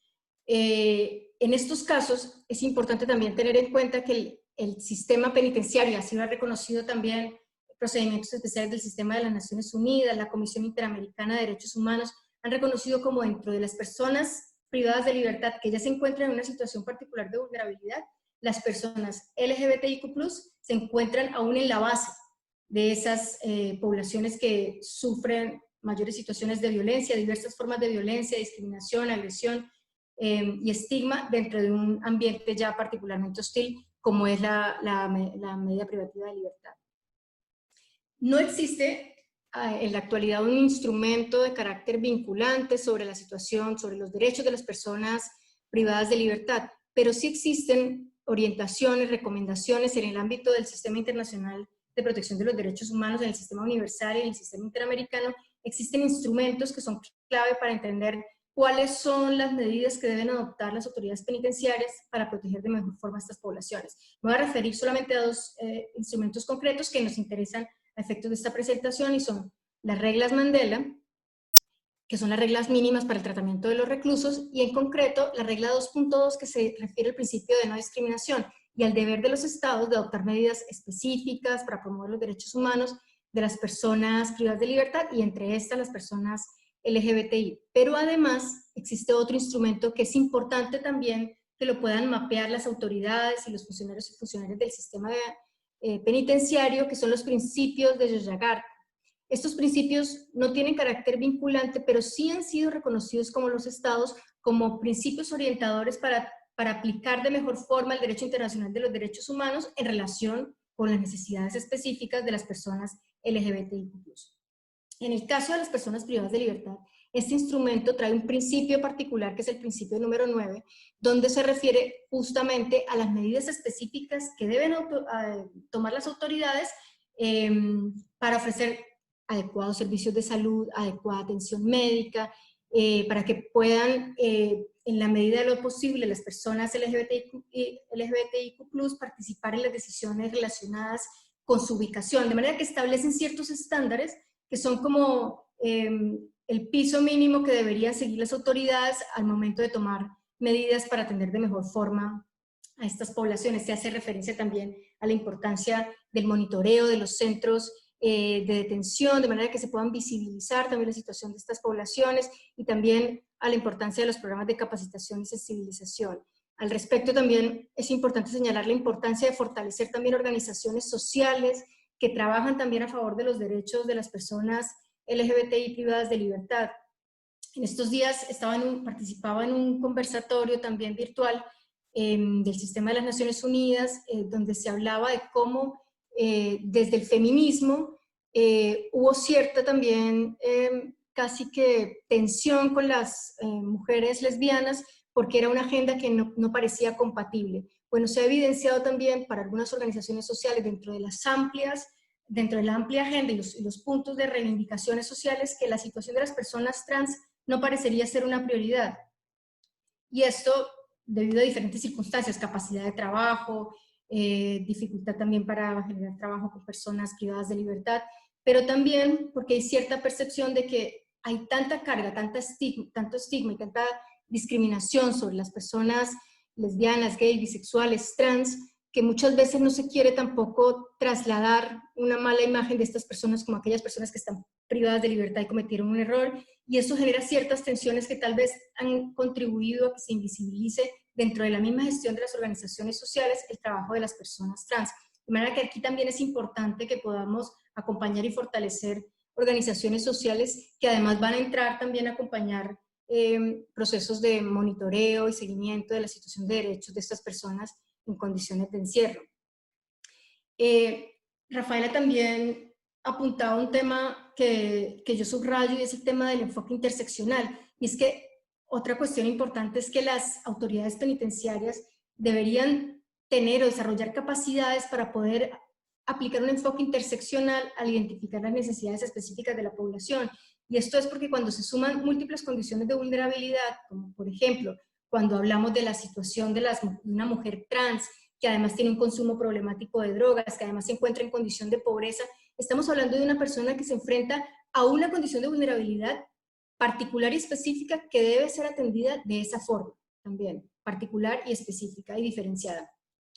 En estos casos es importante también tener en cuenta que el sistema penitenciario, así lo ha reconocido también procedimientos especiales del sistema de las Naciones Unidas, la Comisión Interamericana de Derechos Humanos, han reconocido como dentro de las personas privadas de libertad que ya se encuentran en una situación particular de vulnerabilidad, las personas LGBTIQ+ se encuentran aún en la base de esas poblaciones que sufren mayores situaciones de violencia, diversas formas de violencia, discriminación, agresión y estigma dentro de un ambiente ya particularmente hostil como es la medida privativa de libertad. No existe en la actualidad un instrumento de carácter vinculante sobre la situación, sobre los derechos de las personas privadas de libertad, pero sí existen orientaciones, recomendaciones en el ámbito del Sistema Internacional de Protección de los Derechos Humanos, en el Sistema Universal y en el Sistema Interamericano. Existen instrumentos que son clave para entender cuáles son las medidas que deben adoptar las autoridades penitenciarias para proteger de mejor forma a estas poblaciones. Me voy a referir solamente a dos instrumentos concretos que nos interesan a efectos de esta presentación, y son las reglas Mandela, que son las reglas mínimas para el tratamiento de los reclusos, y en concreto la regla 2.2, que se refiere al principio de no discriminación y al deber de los estados de adoptar medidas específicas para promover los derechos humanos de las personas privadas de libertad, y entre estas las personas LGBTI. Pero además existe otro instrumento que es importante también que lo puedan mapear las autoridades y los funcionarios y funcionarias del sistema penitenciario, que son los principios de Yogyakarta. Estos principios no tienen carácter vinculante, pero sí han sido reconocidos como los estados como principios orientadores para aplicar de mejor forma el derecho internacional de los derechos humanos en relación con las necesidades específicas de las personas LGBTIQ+. En el caso de las personas privadas de libertad, este instrumento trae un principio particular, que es el principio número 9, donde se refiere justamente a las medidas específicas que deben tomar las autoridades para ofrecer adecuados servicios de salud, adecuada atención médica, para que puedan, en la medida de lo posible, las personas LGBTIQ+ participar en las decisiones relacionadas con su ubicación, de manera que establecen ciertos estándares que son como el piso mínimo que deberían seguir las autoridades al momento de tomar medidas para atender de mejor forma a estas poblaciones. Se hace referencia también a la importancia del monitoreo de los centros de detención, de manera que se puedan visibilizar también la situación de estas poblaciones, y también a la importancia de los programas de capacitación y sensibilización. Al respecto también es importante señalar la importancia de fortalecer también organizaciones sociales que trabajan también a favor de los derechos de las personas LGBTI privadas de libertad. En estos días participaba en un conversatorio también virtual del Sistema de las Naciones Unidas, donde se hablaba de cómo desde el feminismo hubo cierta también casi que tensión con las mujeres lesbianas, porque era una agenda que no parecía compatible. Bueno, se ha evidenciado también para algunas organizaciones sociales dentro de la amplia agenda y los puntos de reivindicaciones sociales, que la situación de las personas trans no parecería ser una prioridad. Y esto debido a diferentes circunstancias, capacidad de trabajo, dificultad también para generar trabajo con personas privadas de libertad, pero también porque hay cierta percepción de que hay tanta carga, tanto estigma y tanta discriminación sobre las personas lesbianas, gays, bisexuales, trans, que muchas veces no se quiere tampoco trasladar una mala imagen de estas personas como aquellas personas que están privadas de libertad y cometieron un error, y eso genera ciertas tensiones que tal vez han contribuido a que se invisibilice dentro de la misma gestión de las organizaciones sociales el trabajo de las personas trans. De manera que aquí también es importante que podamos acompañar y fortalecer organizaciones sociales que además van a entrar también a acompañar procesos de monitoreo y seguimiento de la situación de derechos de estas personas en condiciones de encierro. Rafaela también apuntaba un tema que yo subrayo, y es el tema del enfoque interseccional. Y es que otra cuestión importante es que las autoridades penitenciarias deberían tener o desarrollar capacidades para poder aplicar un enfoque interseccional al identificar las necesidades específicas de la población. Y esto es porque cuando se suman múltiples condiciones de vulnerabilidad, como por ejemplo, cuando hablamos de la situación de una mujer trans, que además tiene un consumo problemático de drogas, que además se encuentra en condición de pobreza, estamos hablando de una persona que se enfrenta a una condición de vulnerabilidad particular y específica que debe ser atendida de esa forma también, particular y específica y diferenciada.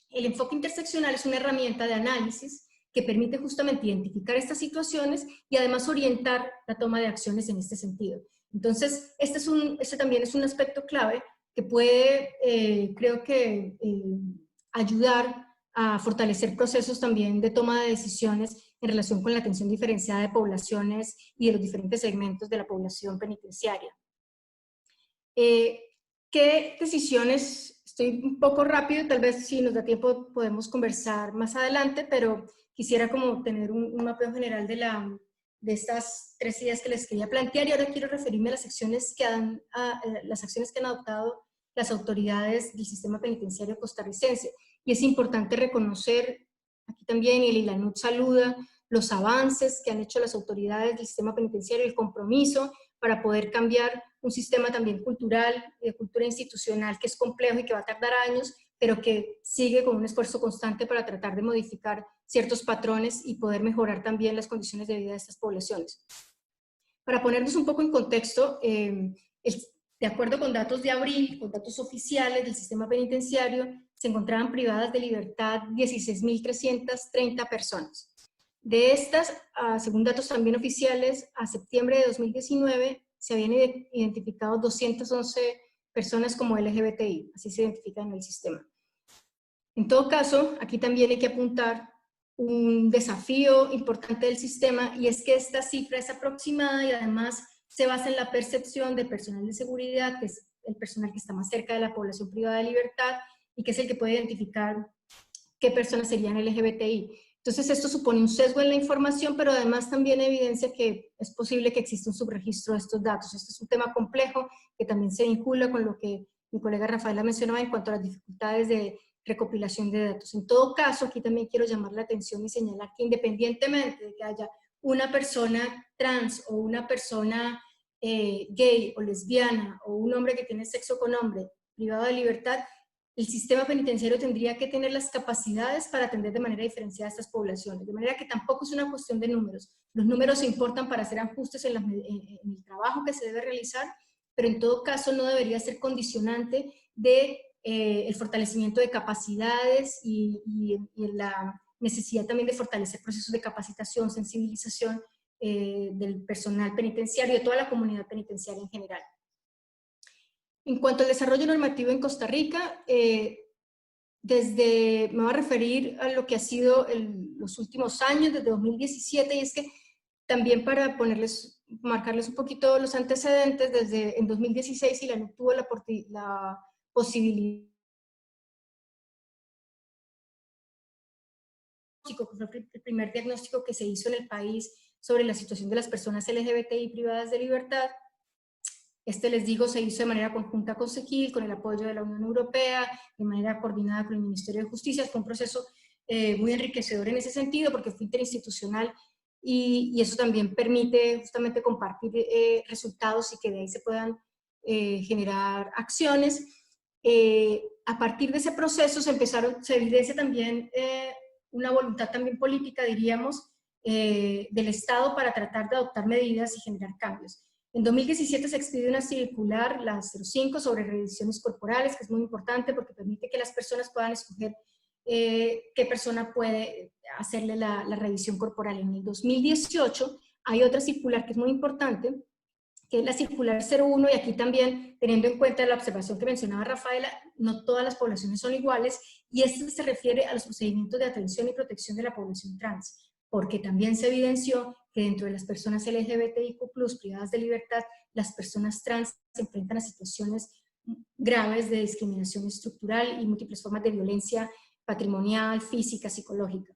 El enfoque interseccional es una herramienta de análisis que permite justamente identificar estas situaciones y además orientar la toma de acciones en este sentido. Entonces, este también es un aspecto clave que puede, creo que, ayudar a fortalecer procesos también de toma de decisiones en relación con la atención diferenciada de poblaciones y de los diferentes segmentos de la población penitenciaria. ¿Qué decisiones? Estoy un poco rápido, tal vez si nos da tiempo podemos conversar más adelante, pero quisiera como tener un mapeo general de estas 3 ideas que les quería plantear, y ahora quiero referirme a las acciones que han adoptado las autoridades del sistema penitenciario costarricense. Y es importante reconocer, aquí también, y el ILANUD saluda, los avances que han hecho las autoridades del sistema penitenciario, el compromiso para poder cambiar un sistema también cultural, de cultura institucional, que es complejo y que va a tardar años, pero que sigue con un esfuerzo constante para tratar de modificar ciertos patrones y poder mejorar también las condiciones de vida de estas poblaciones. Para ponernos un poco en contexto, de acuerdo con datos de abril, con datos oficiales del sistema penitenciario, se encontraban privadas de libertad 16.330 personas. De estas, según datos también oficiales, a septiembre de 2019 se habían identificado 211 personas como LGBTI, así se identifican en el sistema. En todo caso, aquí también hay que apuntar un desafío importante del sistema, y es que esta cifra es aproximada y además se basa en la percepción del personal de seguridad, que es el personal que está más cerca de la población privada de libertad y que es el que puede identificar qué personas serían LGBTI. Entonces esto supone un sesgo en la información, pero además también evidencia que es posible que exista un subregistro de estos datos. Este es un tema complejo que también se vincula con lo que mi colega Rafaela mencionaba en cuanto a las dificultades de recopilación de datos. En todo caso, aquí también quiero llamar la atención y señalar que independientemente de que haya una persona trans o una persona gay o lesbiana o un hombre que tiene sexo con hombre privado de libertad, el sistema penitenciario tendría que tener las capacidades para atender de manera diferenciada a estas poblaciones, de manera que tampoco es una cuestión de números. Los números importan para hacer ajustes en el trabajo que se debe realizar, pero en todo caso no debería ser condicionante de el fortalecimiento de capacidades y la necesidad también de fortalecer procesos de capacitación, sensibilización del personal penitenciario y de toda la comunidad penitenciaria en general. En cuanto al desarrollo normativo en Costa Rica, me voy a referir a lo que ha sido los últimos años, desde 2017, y es que también para ponerles marcarles un poquito los antecedentes. Desde en 2016 Ilanuk tuvo la posibilidad, que fue el primer diagnóstico que se hizo en el país sobre la situación de las personas LGBTI privadas de libertad. Les digo, se hizo de manera conjunta con SEGIL, con el apoyo de la Unión Europea, de manera coordinada con el Ministerio de Justicia. Fue un proceso muy enriquecedor en ese sentido, porque fue interinstitucional, y eso también permite justamente compartir resultados y que de ahí se puedan generar acciones. A partir de ese proceso se evidencia también una voluntad también política, diríamos, del Estado para tratar de adoptar medidas y generar cambios. En 2017 se expide una circular, la 05, sobre revisiones corporales, que es muy importante porque permite que las personas puedan escoger qué persona puede hacerle la revisión corporal. En el 2018 hay otra circular que es muy importante, que es la circular 01, y aquí también, teniendo en cuenta la observación que mencionaba Rafaela, no todas las poblaciones son iguales, y esto se refiere a los procedimientos de atención y protección de la población trans, porque también se evidenció que dentro de las personas LGBTIQ+, privadas de libertad, las personas trans se enfrentan a situaciones graves de discriminación estructural y múltiples formas de violencia patrimonial, física, psicológica.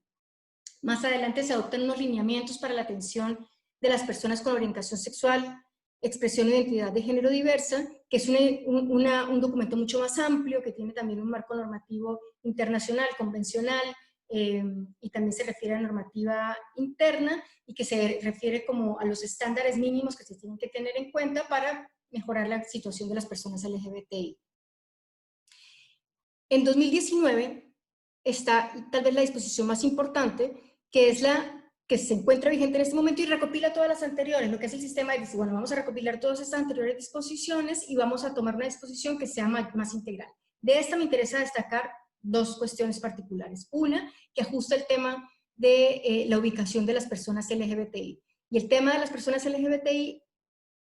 Más adelante se adoptan unos lineamientos para la atención de las personas con orientación sexual, expresión e identidad de género diversa, que es un documento mucho más amplio, que tiene también un marco normativo internacional, convencional, y también se refiere a normativa interna, y que se refiere como a los estándares mínimos que se tienen que tener en cuenta para mejorar la situación de las personas LGBTI. En 2019 está tal vez la disposición más importante, que es la que se encuentra vigente en este momento y recopila todas las anteriores, lo que es el sistema de, bueno, vamos a recopilar todas estas anteriores disposiciones y vamos a tomar una disposición que sea más integral. De esta me interesa destacar dos cuestiones particulares. Una, que ajusta el tema de la ubicación de las personas LGBTI. Y el tema de las personas LGBTI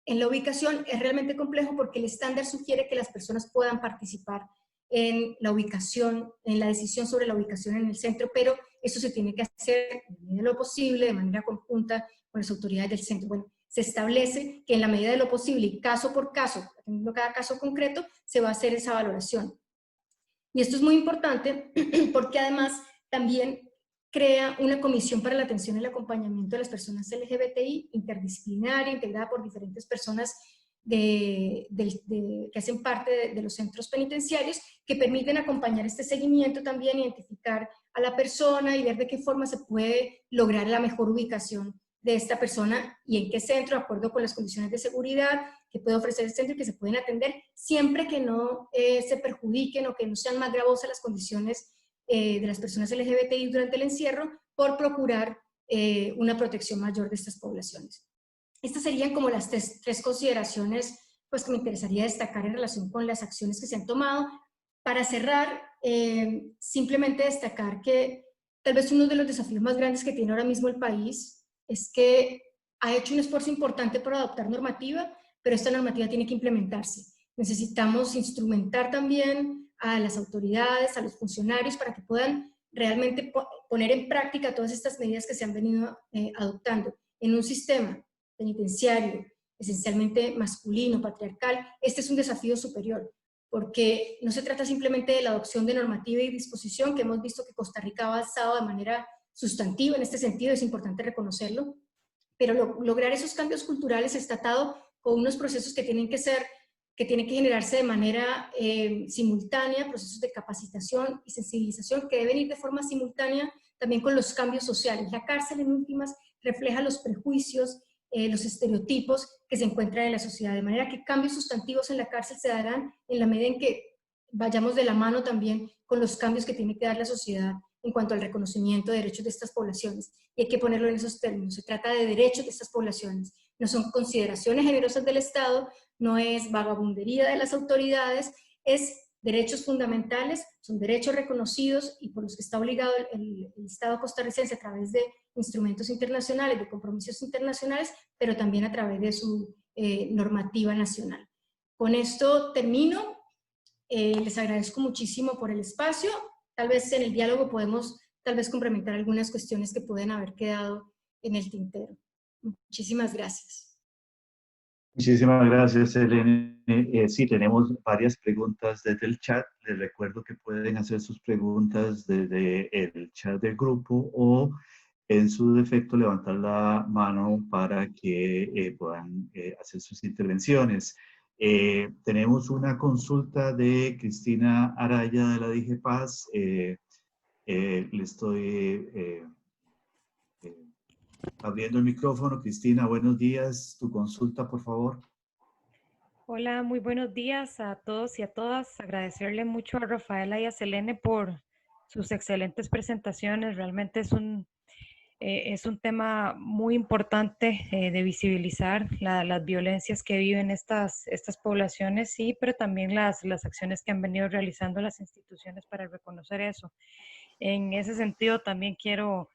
en la ubicación es realmente complejo porque el estándar sugiere que las personas puedan participar en la ubicación, en la decisión sobre la ubicación en el centro, pero eso se tiene que hacer en la medida de lo posible, de manera conjunta con las autoridades del centro. Bueno, se establece que en la medida de lo posible y caso por caso, atendiendo cada caso concreto, se va a hacer esa valoración. Y esto es muy importante porque además también crea una comisión para la atención y el acompañamiento de las personas LGBTI, interdisciplinaria, integrada por diferentes personas que hacen parte de los centros penitenciarios, que permiten acompañar este seguimiento también, identificar a la persona y ver de qué forma se puede lograr la mejor ubicación de esta persona y en qué centro, de acuerdo con las condiciones de seguridad que puede ofrecer el centro y que se pueden atender, siempre que no se perjudiquen o que no sean más gravosas las condiciones de las personas LGBTI durante el encierro, por procurar una protección mayor de estas poblaciones. Estas serían como las tres consideraciones pues, que me interesaría destacar en relación con las acciones que se han tomado. Para cerrar, simplemente destacar que tal vez uno de los desafíos más grandes que tiene ahora mismo el país es que ha hecho un esfuerzo importante por adoptar normativa, pero esta normativa tiene que implementarse. Necesitamos instrumentar también a las autoridades, a los funcionarios, para que puedan realmente poner en práctica todas estas medidas que se han venido adoptando en un sistema penitenciario esencialmente masculino, patriarcal. Este es un desafío superior, porque no se trata simplemente de la adopción de normativa y disposición, que hemos visto que Costa Rica ha avanzado de manera sustantiva en este sentido, es importante reconocerlo, pero lograr esos cambios culturales está atado con unos procesos que tienen que generarse de manera simultánea, procesos de capacitación y sensibilización que deben ir de forma simultánea también con los cambios sociales. La cárcel, en últimas, refleja los prejuicios, los estereotipos que se encuentran en la sociedad, de manera que cambios sustantivos en la cárcel se darán en la medida en que vayamos de la mano también con los cambios que tiene que dar la sociedad en cuanto al reconocimiento de derechos de estas poblaciones. Y hay que ponerlo en esos términos. Se trata de derechos de estas poblaciones. No son consideraciones generosas del Estado, no es vagabundería de las autoridades, es derechos fundamentales, son derechos reconocidos y por los que está obligado el Estado costarricense a través de instrumentos internacionales, de compromisos internacionales, pero también a través de su normativa nacional. Con esto termino. Les agradezco muchísimo por el espacio. Tal vez en el diálogo podemos complementar algunas cuestiones que pueden haber quedado en el tintero. Muchísimas gracias. Muchísimas gracias, Elena. Sí, tenemos varias preguntas desde el chat. Les recuerdo que pueden hacer sus preguntas desde el chat del grupo o, en su defecto, levantar la mano para que puedan hacer sus intervenciones. Tenemos una consulta de Cristina Araya de la DIGEPAZ. Le estoy abriendo el micrófono. Cristina, buenos días. Tu consulta, por favor. Hola, muy buenos días a todos y a todas. Agradecerle mucho a Rafaela y a Selene por sus excelentes presentaciones. Realmente es un tema muy importante de visibilizar las violencias que viven estas poblaciones, sí, pero también las acciones que han venido realizando las instituciones para reconocer eso. En ese sentido, también quiero,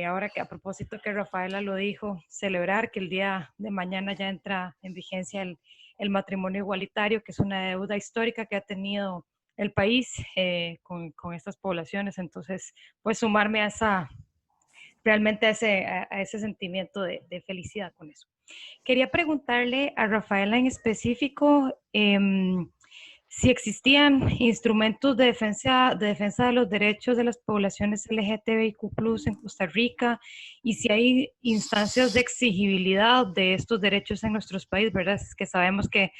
ahora que a propósito que Rafaela lo dijo, celebrar que el día de mañana ya entra en vigencia el matrimonio igualitario, que es una deuda histórica que ha tenido el país con estas poblaciones. Entonces, pues sumarme a esa, realmente a ese sentimiento de felicidad con eso. Quería preguntarle a Rafaela en específico si existían instrumentos de defensa de los derechos de las poblaciones LGTBIQ+ en Costa Rica y si hay instancias de exigibilidad de estos derechos en nuestros países, ¿verdad? Es que sabemos que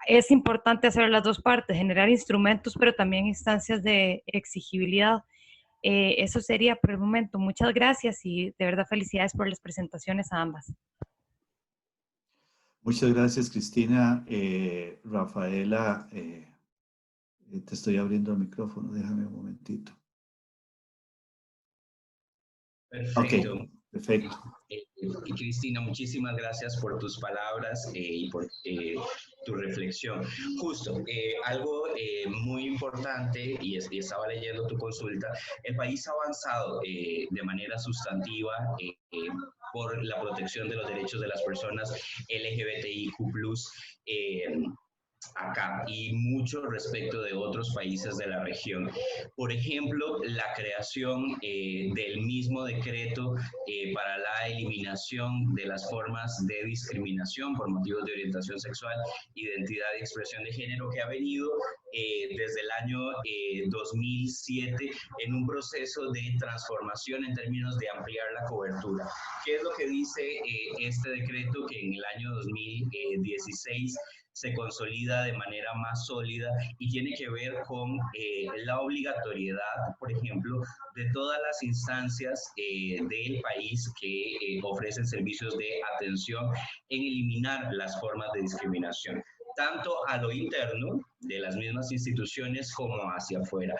es importante hacer las dos partes, generar instrumentos, pero también instancias de exigibilidad. Eso sería por el momento. Muchas gracias y de verdad felicidades por las presentaciones a ambas. Muchas gracias, Cristina. Rafaela, te estoy abriendo el micrófono, déjame un momentito. Perfecto. Ok, perfecto. Y Cristina, muchísimas gracias por tus palabras y por tu reflexión. Justo, algo muy importante, y estaba leyendo tu consulta, el país ha avanzado de manera sustantiva por la protección de los derechos de las personas LGBTIQ+, acá y mucho respecto de otros países de la región. Por ejemplo, la creación del mismo decreto para la eliminación de las formas de discriminación por motivos de orientación sexual, identidad y expresión de género, que ha venido desde el año 2007 en un proceso de transformación en términos de ampliar la cobertura. ¿Qué es lo que dice este decreto? Que en el año 2016 se consolida de manera más sólida y tiene que ver con la obligatoriedad, por ejemplo, de todas las instancias del país que ofrecen servicios de atención en eliminar las formas de discriminación, tanto a lo interno de las mismas instituciones como hacia afuera.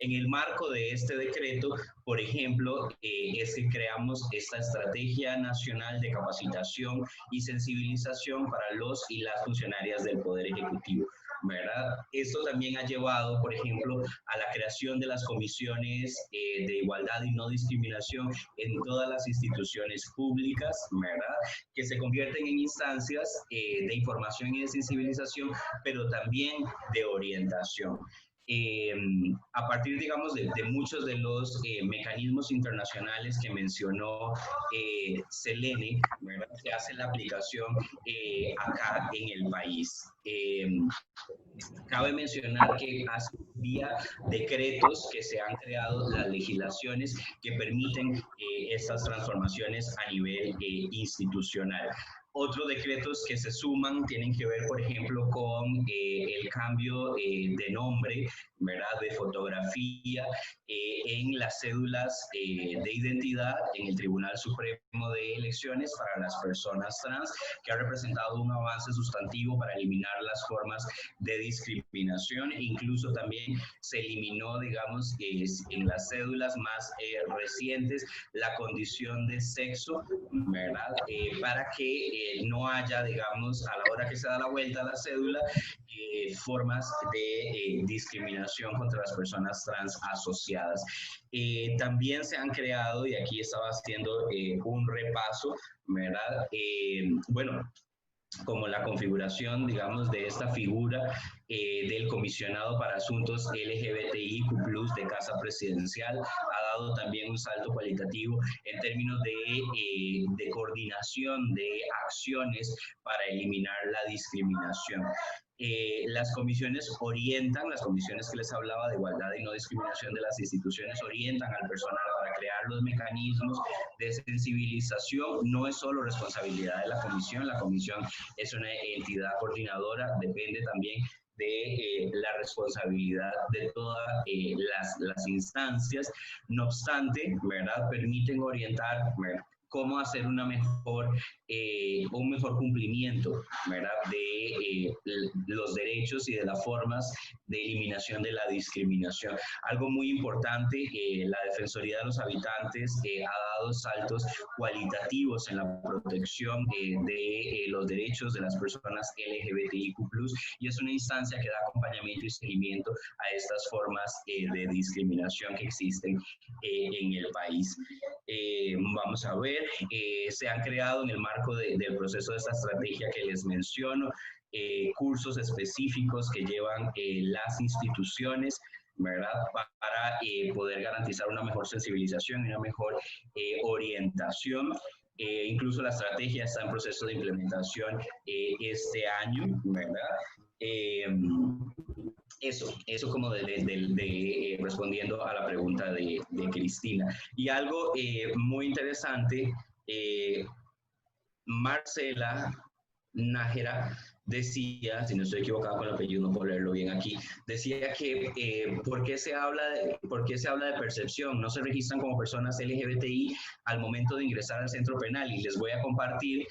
En el marco de este decreto, por ejemplo, es que creamos esta Estrategia Nacional de Capacitación y Sensibilización para los y las funcionarias del Poder Ejecutivo, ¿verdad? Esto también ha llevado, por ejemplo, a la creación de las comisiones de igualdad y no discriminación en todas las instituciones públicas, ¿verdad? Que se convierten en instancias de información y de sensibilización, pero también de orientación. A partir, digamos, de muchos de los mecanismos internacionales que mencionó Selene, ¿verdad? Se hace la aplicación acá en el país. Cabe mencionar que hace vía decretos que se han creado las legislaciones que permiten estas transformaciones a nivel institucional. Otros decretos que se suman tienen que ver, por ejemplo, con el cambio de nombre, ¿verdad? De fotografía en las cédulas de identidad en el Tribunal Supremo de Elecciones para las personas trans, que ha representado un avance sustantivo para eliminar las formas de discriminación. Incluso también se eliminó, digamos, en las cédulas más recientes la condición de sexo, ¿verdad? Para que no haya, digamos, a la hora que se da la vuelta a la cédula, formas de discriminación contra las personas trans asociadas. También se han creado, y aquí estaba haciendo un repaso, ¿verdad? Bueno, como la configuración, digamos, de esta figura del comisionado para asuntos LGBTIQ+ de Casa Presidencial ha dado también un salto cualitativo en términos de coordinación de acciones para eliminar la discriminación. Las comisiones orientan, las comisiones que les hablaba de igualdad y no discriminación de las instituciones orientan al personal para crear los mecanismos de sensibilización. No es solo responsabilidad de la comisión es una entidad coordinadora, depende también de la responsabilidad de todas las instancias. No obstante, ¿verdad?, permiten orientar, ¿verdad?, cómo hacer un mejor cumplimiento, ¿verdad?, de los derechos y de las formas de eliminación de la discriminación. Algo muy importante, la Defensoría de los Habitantes ha dado saltos cualitativos en la protección de los derechos de las personas LGBTIQ+, y es una instancia que da acompañamiento y seguimiento a estas formas de discriminación que existen en el país. Vamos a ver, se han creado en el marco del proceso de esta estrategia que les menciono, cursos específicos que llevan las instituciones, ¿verdad?, para poder garantizar una mejor sensibilización y una mejor orientación. Incluso la estrategia está en proceso de implementación este año, ¿verdad? Eso como respondiendo a la pregunta de Cristina. Y algo muy interesante, Marcela Nájera decía, si no estoy equivocado con el apellido, no puedo leerlo bien aquí, decía que ¿por qué se habla de percepción? No se registran como personas LGBTI al momento de ingresar al centro penal, y les voy a compartir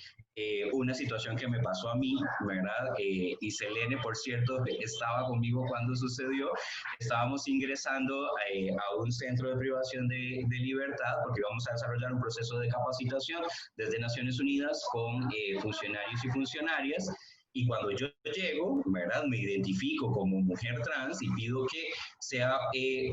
una situación que me pasó a mí, ¿verdad? Y Selene, por cierto, estaba conmigo cuando sucedió. Estábamos ingresando a un centro de privación de libertad porque íbamos a desarrollar un proceso de capacitación desde Naciones Unidas con funcionarios y funcionarias. Y cuando yo llego, ¿verdad?, me identifico como mujer trans y pido que sea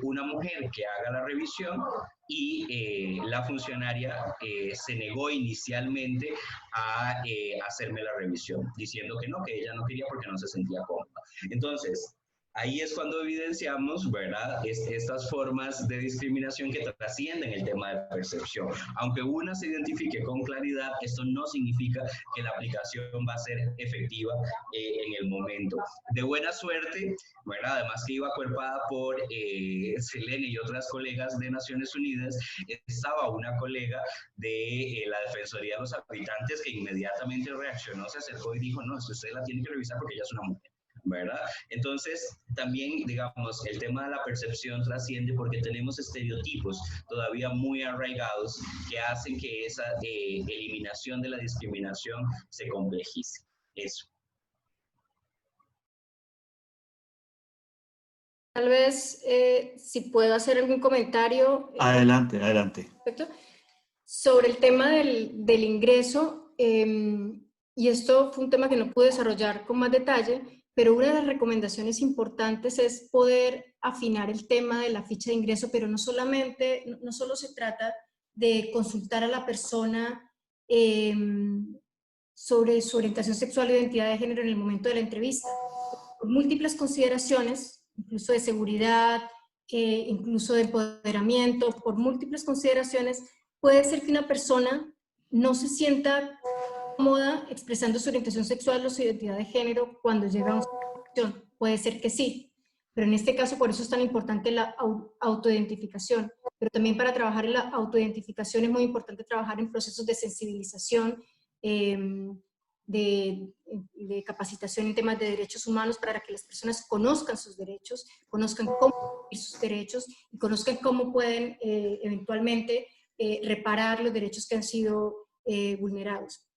una mujer que haga la revisión, y la funcionaria se negó inicialmente a hacerme la revisión, diciendo que no, que ella no quería porque no se sentía cómoda. Entonces, ahí es cuando evidenciamos, ¿verdad?, estas formas de discriminación que trascienden el tema de percepción. Aunque una se identifique con claridad, esto no significa que la aplicación va a ser efectiva en el momento. De buena suerte, ¿verdad?, además que iba acuerpada por Selene y otras colegas de Naciones Unidas, estaba una colega de la Defensoría de los Habitantes que inmediatamente reaccionó, se acercó y dijo, no, usted la tiene que revisar porque ella es una mujer, ¿verdad? Entonces, también, digamos, el tema de la percepción trasciende porque tenemos estereotipos todavía muy arraigados que hacen que esa eliminación de la discriminación se complejice. Eso. Tal vez, si puedo hacer algún comentario. Adelante, adelante. Perfecto. Sobre el tema del ingreso, y esto fue un tema que no pude desarrollar con más detalle, pero una de las recomendaciones importantes es poder afinar el tema de la ficha de ingreso, pero no solo se trata de consultar a la persona sobre su orientación sexual e identidad de género en el momento de la entrevista. Por múltiples consideraciones, incluso de seguridad, incluso de empoderamiento, por múltiples consideraciones, puede ser que una persona no se sienta cómoda expresando su orientación sexual o su identidad de género cuando llega a una situación. Puede ser que sí, pero en este caso por eso es tan importante la autoidentificación. Pero también para trabajar en la autoidentificación es muy importante trabajar en procesos de sensibilización, de capacitación en temas de derechos humanos para que las personas conozcan sus derechos, conozcan cómo vivir sus derechos y conozcan cómo pueden eventualmente reparar los derechos que han sido vulnerados.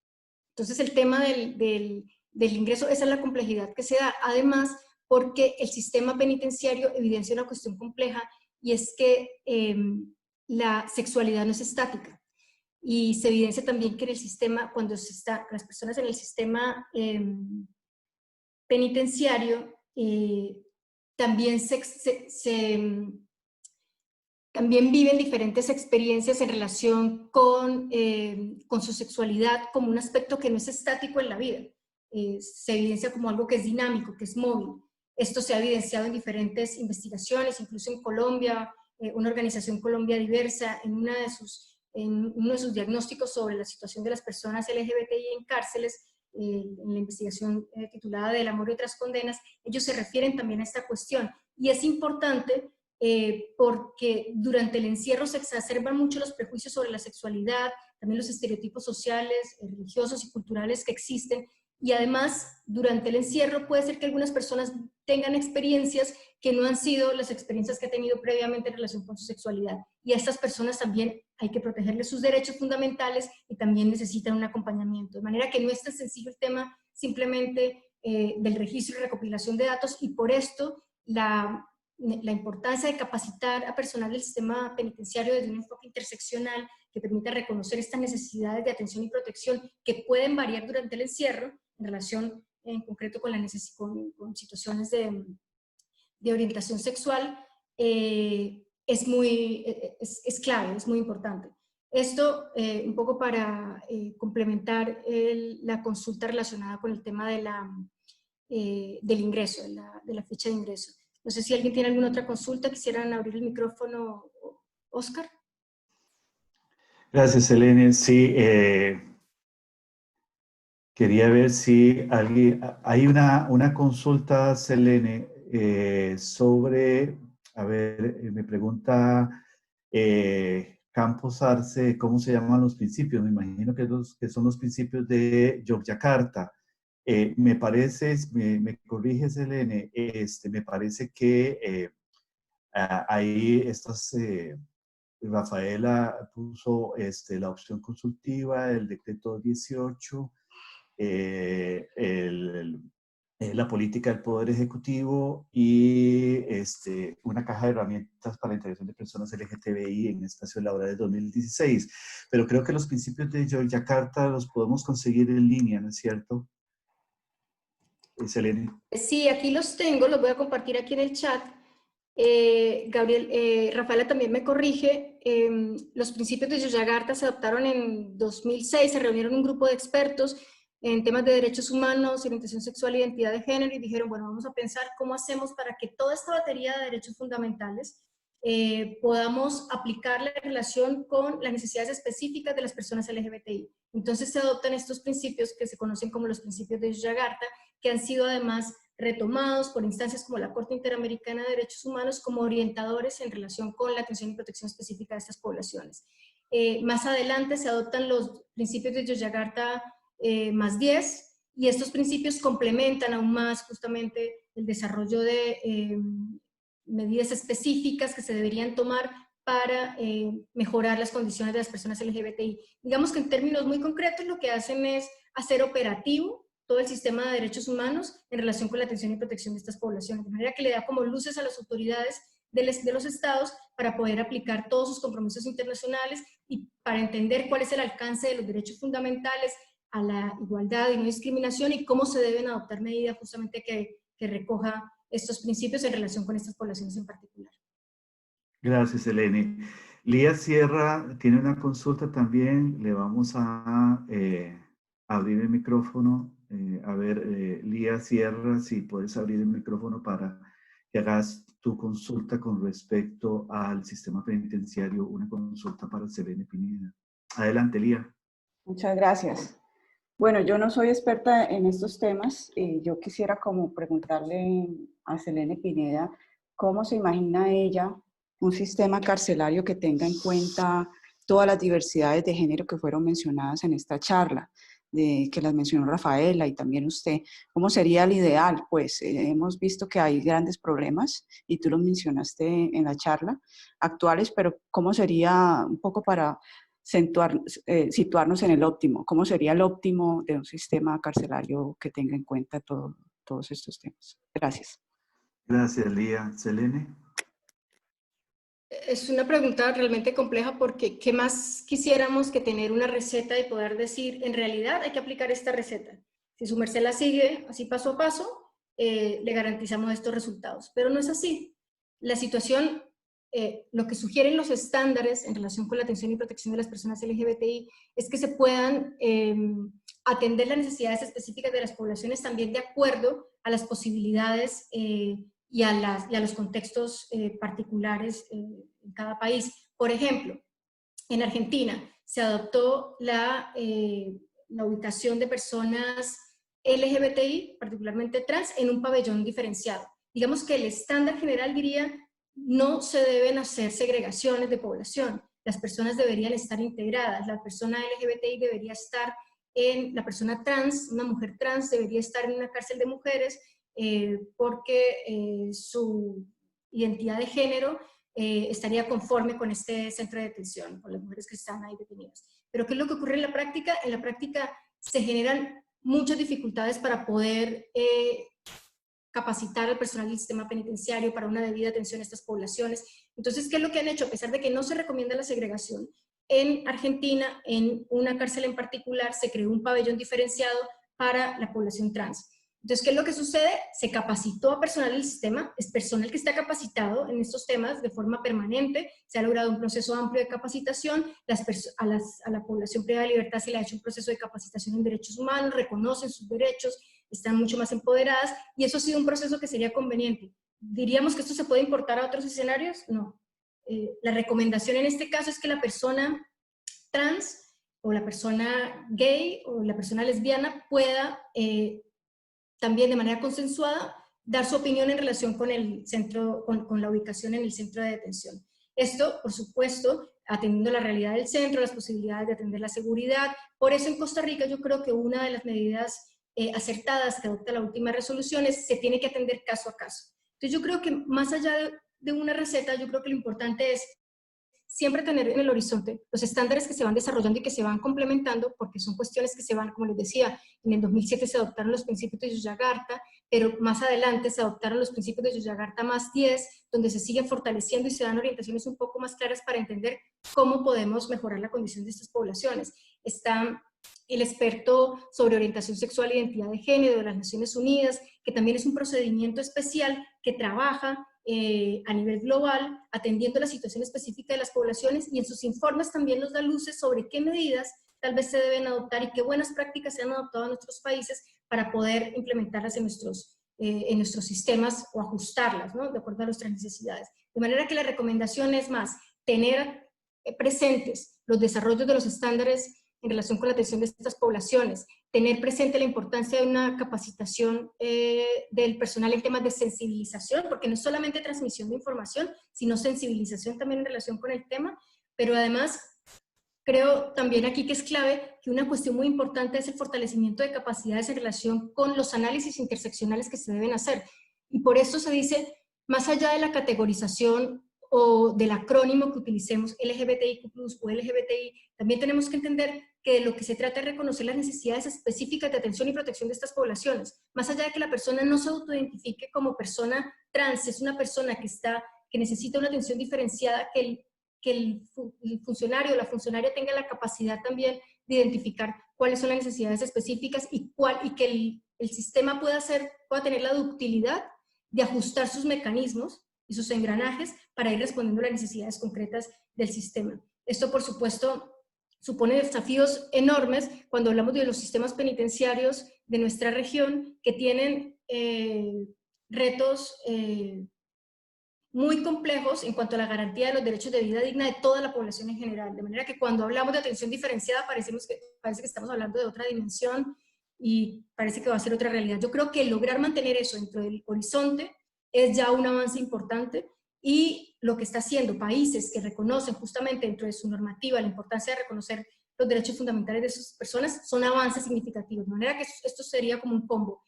Entonces el tema del ingreso, esa es la complejidad que se da, además porque el sistema penitenciario evidencia una cuestión compleja, y es que la sexualidad no es estática. Y se evidencia también que en el sistema, cuando las personas en el sistema penitenciario también también viven diferentes experiencias en relación con su sexualidad como un aspecto que no es estático en la vida. Se evidencia como algo que es dinámico, que es móvil. Esto se ha evidenciado en diferentes investigaciones, incluso en Colombia, una organización Colombia Diversa, en uno de sus diagnósticos sobre la situación de las personas LGBTI en cárceles, en la investigación titulada Del amor y otras condenas, ellos se refieren también a esta cuestión. Y es importante porque durante el encierro se exacerban mucho los prejuicios sobre la sexualidad, también los estereotipos sociales, religiosos y culturales que existen, y además durante el encierro puede ser que algunas personas tengan experiencias que no han sido las experiencias que han tenido previamente en relación con su sexualidad, y a estas personas también hay que protegerles sus derechos fundamentales y también necesitan un acompañamiento, de manera que no es tan sencillo el tema simplemente del registro y recopilación de datos, y por esto la importancia de capacitar a personal del sistema penitenciario desde un enfoque interseccional que permita reconocer estas necesidades de atención y protección que pueden variar durante el encierro en relación en concreto con, con situaciones de orientación sexual, es clave, es muy importante. Esto un poco para complementar la consulta relacionada con el tema de del ingreso, de la fecha de ingreso. No sé si alguien tiene alguna otra consulta. ¿Quisieran abrir el micrófono, Oscar? Gracias, Selene. Sí, quería ver si hay una consulta, Selene, sobre, a ver, me pregunta Campos Arce, ¿cómo se llaman los principios? Me imagino que son los principios de Yogyakarta. Me parece, me corrige, Selene, me parece que ahí Rafaela puso la opción consultiva, el decreto 18, la política del Poder Ejecutivo y una caja de herramientas para la integración de personas LGTBI en espacios laborales 2016. Pero creo que los principios de Yogyakarta los podemos conseguir en línea, ¿no es cierto? Selene. Sí, aquí los tengo, los voy a compartir aquí en el chat. Rafaela también me corrige, los principios de Yogyakarta se adoptaron en 2006, se reunieron un grupo de expertos en temas de derechos humanos, orientación sexual e identidad de género, y dijeron, bueno, vamos a pensar cómo hacemos para que toda esta batería de derechos fundamentales podamos aplicarla en relación con las necesidades específicas de las personas LGBTI. Entonces se adoptan estos principios que se conocen como los principios de Yogyakarta, que han sido además retomados por instancias como la Corte Interamericana de Derechos Humanos como orientadores en relación con la atención y protección específica de estas poblaciones. Más adelante se adoptan los principios de Yogyakarta más 10, y estos principios complementan aún más justamente el desarrollo de medidas específicas que se deberían tomar para mejorar las condiciones de las personas LGBTI. Digamos que en términos muy concretos lo que hacen es hacer operativo todo el sistema de derechos humanos en relación con la atención y protección de estas poblaciones, de manera que le da como luces a las autoridades de los estados para poder aplicar todos sus compromisos internacionales y para entender cuál es el alcance de los derechos fundamentales a la igualdad y no discriminación y cómo se deben adoptar medidas justamente que recoja estos principios en relación con estas poblaciones en particular. Gracias, Eleni. Lía Sierra tiene una consulta también. Le vamos a abrir el micrófono. A ver, Lía Sierra, si puedes abrir el micrófono para que hagas tu consulta con respecto al sistema penitenciario, una consulta para Selene Pineda. Adelante, Lía. Muchas gracias. Bueno, yo no soy experta en estos temas. Yo quisiera como preguntarle a Selene Pineda cómo se imagina ella un sistema carcelario que tenga en cuenta todas las diversidades de género que fueron mencionadas en esta charla, que las mencionó Rafaela y también usted. ¿Cómo sería el ideal? Pues hemos visto que hay grandes problemas, y tú los mencionaste en la charla, actuales, pero ¿cómo sería un poco para situarnos en el óptimo? ¿Cómo sería el óptimo de un sistema carcelario que tenga en cuenta todos estos temas? Gracias. Gracias, Lía. Selene. Es una pregunta realmente compleja porque ¿qué más quisiéramos que tener una receta y poder decir, en realidad hay que aplicar esta receta? Si su merced la sigue así paso a paso, le garantizamos estos resultados. Pero no es así. La situación, lo que sugieren los estándares en relación con la atención y protección de las personas LGBTI es que se puedan atender las necesidades específicas de las poblaciones también de acuerdo a las posibilidades y a los contextos particulares en cada país. Por ejemplo, en Argentina se adoptó la ubicación de personas LGBTI, particularmente trans, en un pabellón diferenciado. Digamos que el estándar general diría, no se deben hacer segregaciones de población, las personas deberían estar integradas, la persona LGBTI debería estar la persona trans, una mujer trans debería estar en una cárcel de mujeres porque su identidad de género estaría conforme con este centro de detención, con las mujeres que están ahí detenidas. Pero ¿qué es lo que ocurre en la práctica? En la práctica se generan muchas dificultades para poder capacitar al personal del sistema penitenciario para una debida atención a estas poblaciones. Entonces, ¿qué es lo que han hecho? A pesar de que no se recomienda la segregación, en Argentina, en una cárcel en particular, se creó un pabellón diferenciado para la población trans. Entonces, ¿qué es lo que sucede? Se capacitó a personal del sistema, es personal que está capacitado en estos temas de forma permanente, se ha logrado un proceso amplio de capacitación, a la población privada de libertad se le ha hecho un proceso de capacitación en derechos humanos, reconocen sus derechos, están mucho más empoderadas, y eso ha sido un proceso que sería conveniente. ¿Diríamos que esto se puede importar a otros escenarios? No. La recomendación en este caso es que la persona trans, o la persona gay, o la persona lesbiana pueda también de manera consensuada dar su opinión en relación con el centro, con la ubicación en el centro de detención. Esto, por supuesto, atendiendo la realidad del centro, las posibilidades de atender la seguridad. Por eso en Costa Rica yo creo que una de las medidas acertadas que adopta la última resolución es se tiene que atender caso a caso. Entonces yo creo que más allá de una receta, yo creo que lo importante es siempre tener en el horizonte los estándares que se van desarrollando y que se van complementando, porque son cuestiones que se van, como les decía, en el 2007 se adoptaron los principios de Yogyakarta, pero más adelante se adoptaron los principios de Yogyakarta más 10, donde se siguen fortaleciendo y se dan orientaciones un poco más claras para entender cómo podemos mejorar la condición de estas poblaciones. Está el experto sobre orientación sexual e identidad de género de las Naciones Unidas, que también es un procedimiento especial que trabaja a nivel global, atendiendo la situación específica de las poblaciones, y en sus informes también nos da luces sobre qué medidas tal vez se deben adoptar y qué buenas prácticas se han adoptado en nuestros países para poder implementarlas en nuestros sistemas o ajustarlas, ¿no? De acuerdo a nuestras necesidades. De manera que la recomendación es más tener presentes los desarrollos de los estándares en relación con la atención de estas poblaciones, tener presente la importancia de una capacitación del personal en temas de sensibilización, porque no es solamente transmisión de información, sino sensibilización también en relación con el tema, pero además creo también aquí que es clave que una cuestión muy importante es el fortalecimiento de capacidades en relación con los análisis interseccionales que se deben hacer, y por eso se dice, más allá de la categorización o del acrónimo que utilicemos, LGBTIQ+, o LGBTI, también tenemos que entender que de lo que se trata es reconocer las necesidades específicas de atención y protección de estas poblaciones. Más allá de que la persona no se autoidentifique como persona trans, es una persona que necesita una atención diferenciada, que el funcionario o la funcionaria tenga la capacidad también de identificar cuáles son las necesidades específicas y que el sistema pueda tener la ductilidad de ajustar sus mecanismos y sus engranajes para ir respondiendo a las necesidades concretas del sistema. Esto, por supuesto, supone desafíos enormes cuando hablamos de los sistemas penitenciarios de nuestra región, que tienen retos muy complejos en cuanto a la garantía de los derechos de vida digna de toda la población en general. De manera que cuando hablamos de atención diferenciada parece que estamos hablando de otra dimensión y parece que va a ser otra realidad. Yo creo que lograr mantener eso dentro del horizonte es ya un avance importante, y lo que está haciendo países que reconocen justamente dentro de su normativa la importancia de reconocer los derechos fundamentales de sus personas son avances significativos. De manera que esto sería como un combo: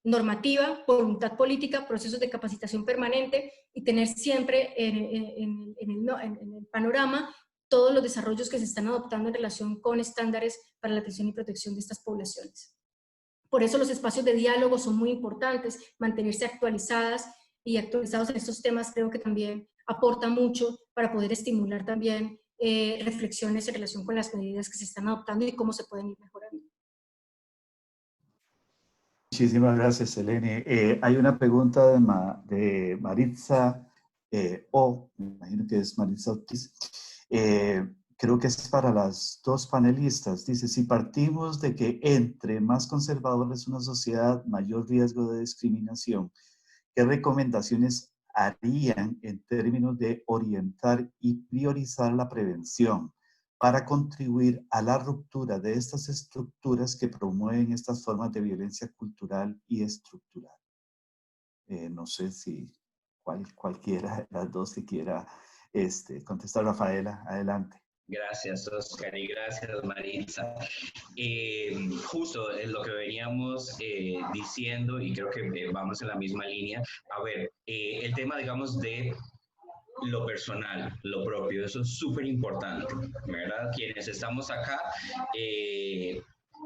normativa, voluntad política, procesos de capacitación permanente y tener siempre en el panorama todos los desarrollos que se están adoptando en relación con estándares para la atención y protección de estas poblaciones. Por eso los espacios de diálogo son muy importantes, mantenerse actualizados en estos temas creo que también aporta mucho para poder estimular también reflexiones en relación con las medidas que se están adoptando y cómo se pueden ir mejorando. Muchísimas gracias, Selene. Hay una pregunta de Maritza me imagino que es Maritza Ortiz. Creo que es para las dos panelistas. Dice, si partimos de que entre más conservadora es una sociedad, mayor riesgo de discriminación, ¿qué recomendaciones harían en términos de orientar y priorizar la prevención para contribuir a la ruptura de estas estructuras que promueven estas formas de violencia cultural y estructural? No sé si cualquiera de las dos que quiera contestar. Rafaela, adelante. Gracias, Oscar, y gracias, Maritza. Justo en lo que veníamos diciendo, y creo que vamos en la misma línea. A ver, el tema, digamos, de lo personal, lo propio, eso es súper importante, ¿verdad? Quienes estamos acá,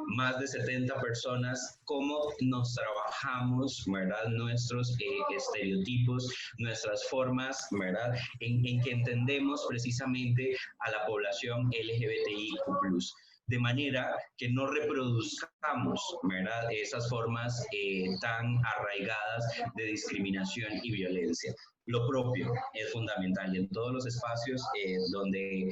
más de 70 personas, cómo nos trabajamos, ¿verdad? Nuestros estereotipos, nuestras formas, ¿verdad? En que entendemos precisamente a la población LGBTIQ+. De manera que no reproduzcamos, ¿verdad?, esas formas tan arraigadas de discriminación y violencia. Lo propio es fundamental y en todos los espacios donde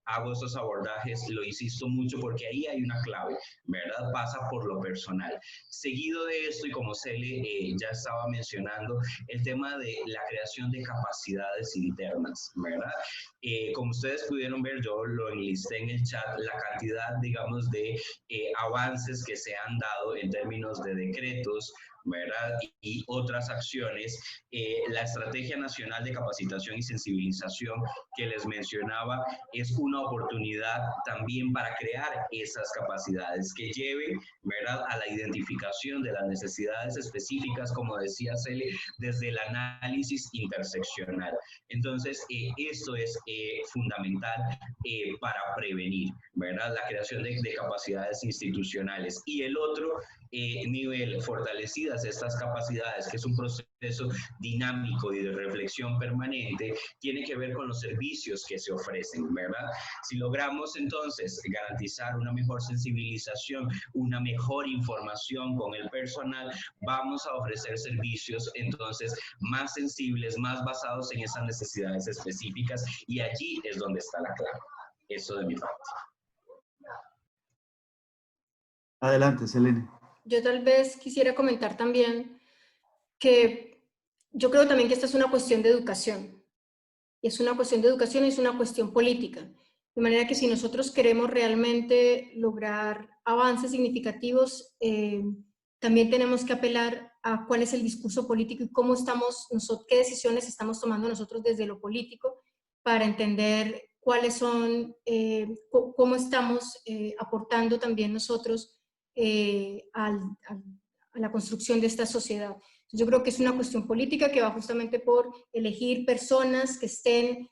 hago estos abordajes, lo insisto mucho porque ahí hay una clave, ¿verdad? Pasa por lo personal. Seguido de esto, y como Cele ya estaba mencionando, el tema de la creación de capacidades internas, ¿verdad? Como ustedes pudieron ver, yo lo enlisté en el chat, la cantidad, digamos, de avances que se han dado en términos de decretos, ¿verdad? Y otras acciones. La Estrategia Nacional de Capacitación y Sensibilización que les mencionaba es una oportunidad también para crear esas capacidades que lleven, ¿verdad?, a la identificación de las necesidades específicas, como decía Cele, desde el análisis interseccional. Entonces, esto es fundamental para prevenir, ¿verdad?, la creación de capacidades institucionales. Y el otro nivel, fortalecidas estas capacidades, que es un proceso dinámico y de reflexión permanente, tiene que ver con los servicios que se ofrecen, ¿verdad? Si logramos entonces garantizar una mejor sensibilización, una mejor información con el personal, vamos a ofrecer servicios entonces más sensibles, más basados en esas necesidades específicas, y allí es donde está la clave. Eso de mi parte. Adelante, Selene. Yo tal vez quisiera comentar también que yo creo también que esta es una cuestión de educación. Y es una cuestión de educación y es una cuestión política. De manera que si nosotros queremos realmente lograr avances significativos, también tenemos que apelar a cuál es el discurso político y cómo estamos, qué decisiones estamos tomando nosotros desde lo político para entender cuáles son, cómo estamos aportando también nosotros a la construcción de esta sociedad. Yo creo que es una cuestión política que va justamente por elegir personas que estén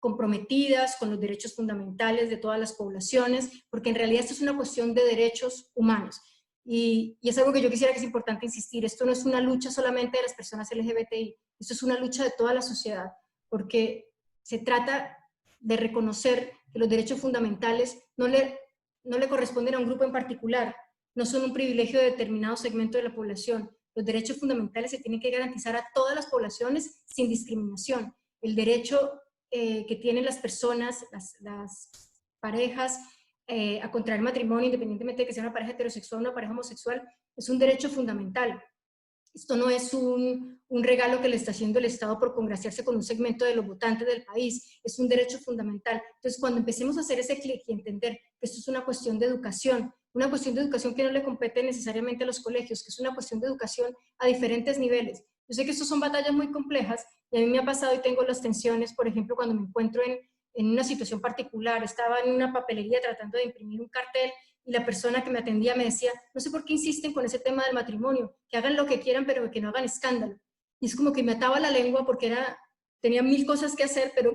comprometidas con los derechos fundamentales de todas las poblaciones, porque en realidad esto es una cuestión de derechos humanos. Y es algo que yo quisiera que es importante insistir. Esto no es una lucha solamente de las personas LGBTI, esto es una lucha de toda la sociedad, porque se trata de reconocer que los derechos fundamentales no le corresponden a un grupo en particular, no son un privilegio de determinado segmento de la población. Los derechos fundamentales se tienen que garantizar a todas las poblaciones sin discriminación. El derecho que tienen las personas, las parejas, a contraer matrimonio, independientemente de que sea una pareja heterosexual o una pareja homosexual, es un derecho fundamental. Esto no es un regalo que le está haciendo el Estado por congraciarse con un segmento de los votantes del país, es un derecho fundamental. Entonces, cuando empecemos a hacer ese clic y entender que esto es una cuestión de educación que no le compete necesariamente a los colegios, que es una cuestión de educación a diferentes niveles. Yo sé que estas son batallas muy complejas y a mí me ha pasado y tengo las tensiones, por ejemplo, cuando me encuentro en una situación particular, estaba en una papelería tratando de imprimir un cartel y la persona que me atendía me decía, no sé por qué insisten con ese tema del matrimonio, que hagan lo que quieran, pero que no hagan escándalo. Y es como que me ataba la lengua porque tenía mil cosas que hacer, pero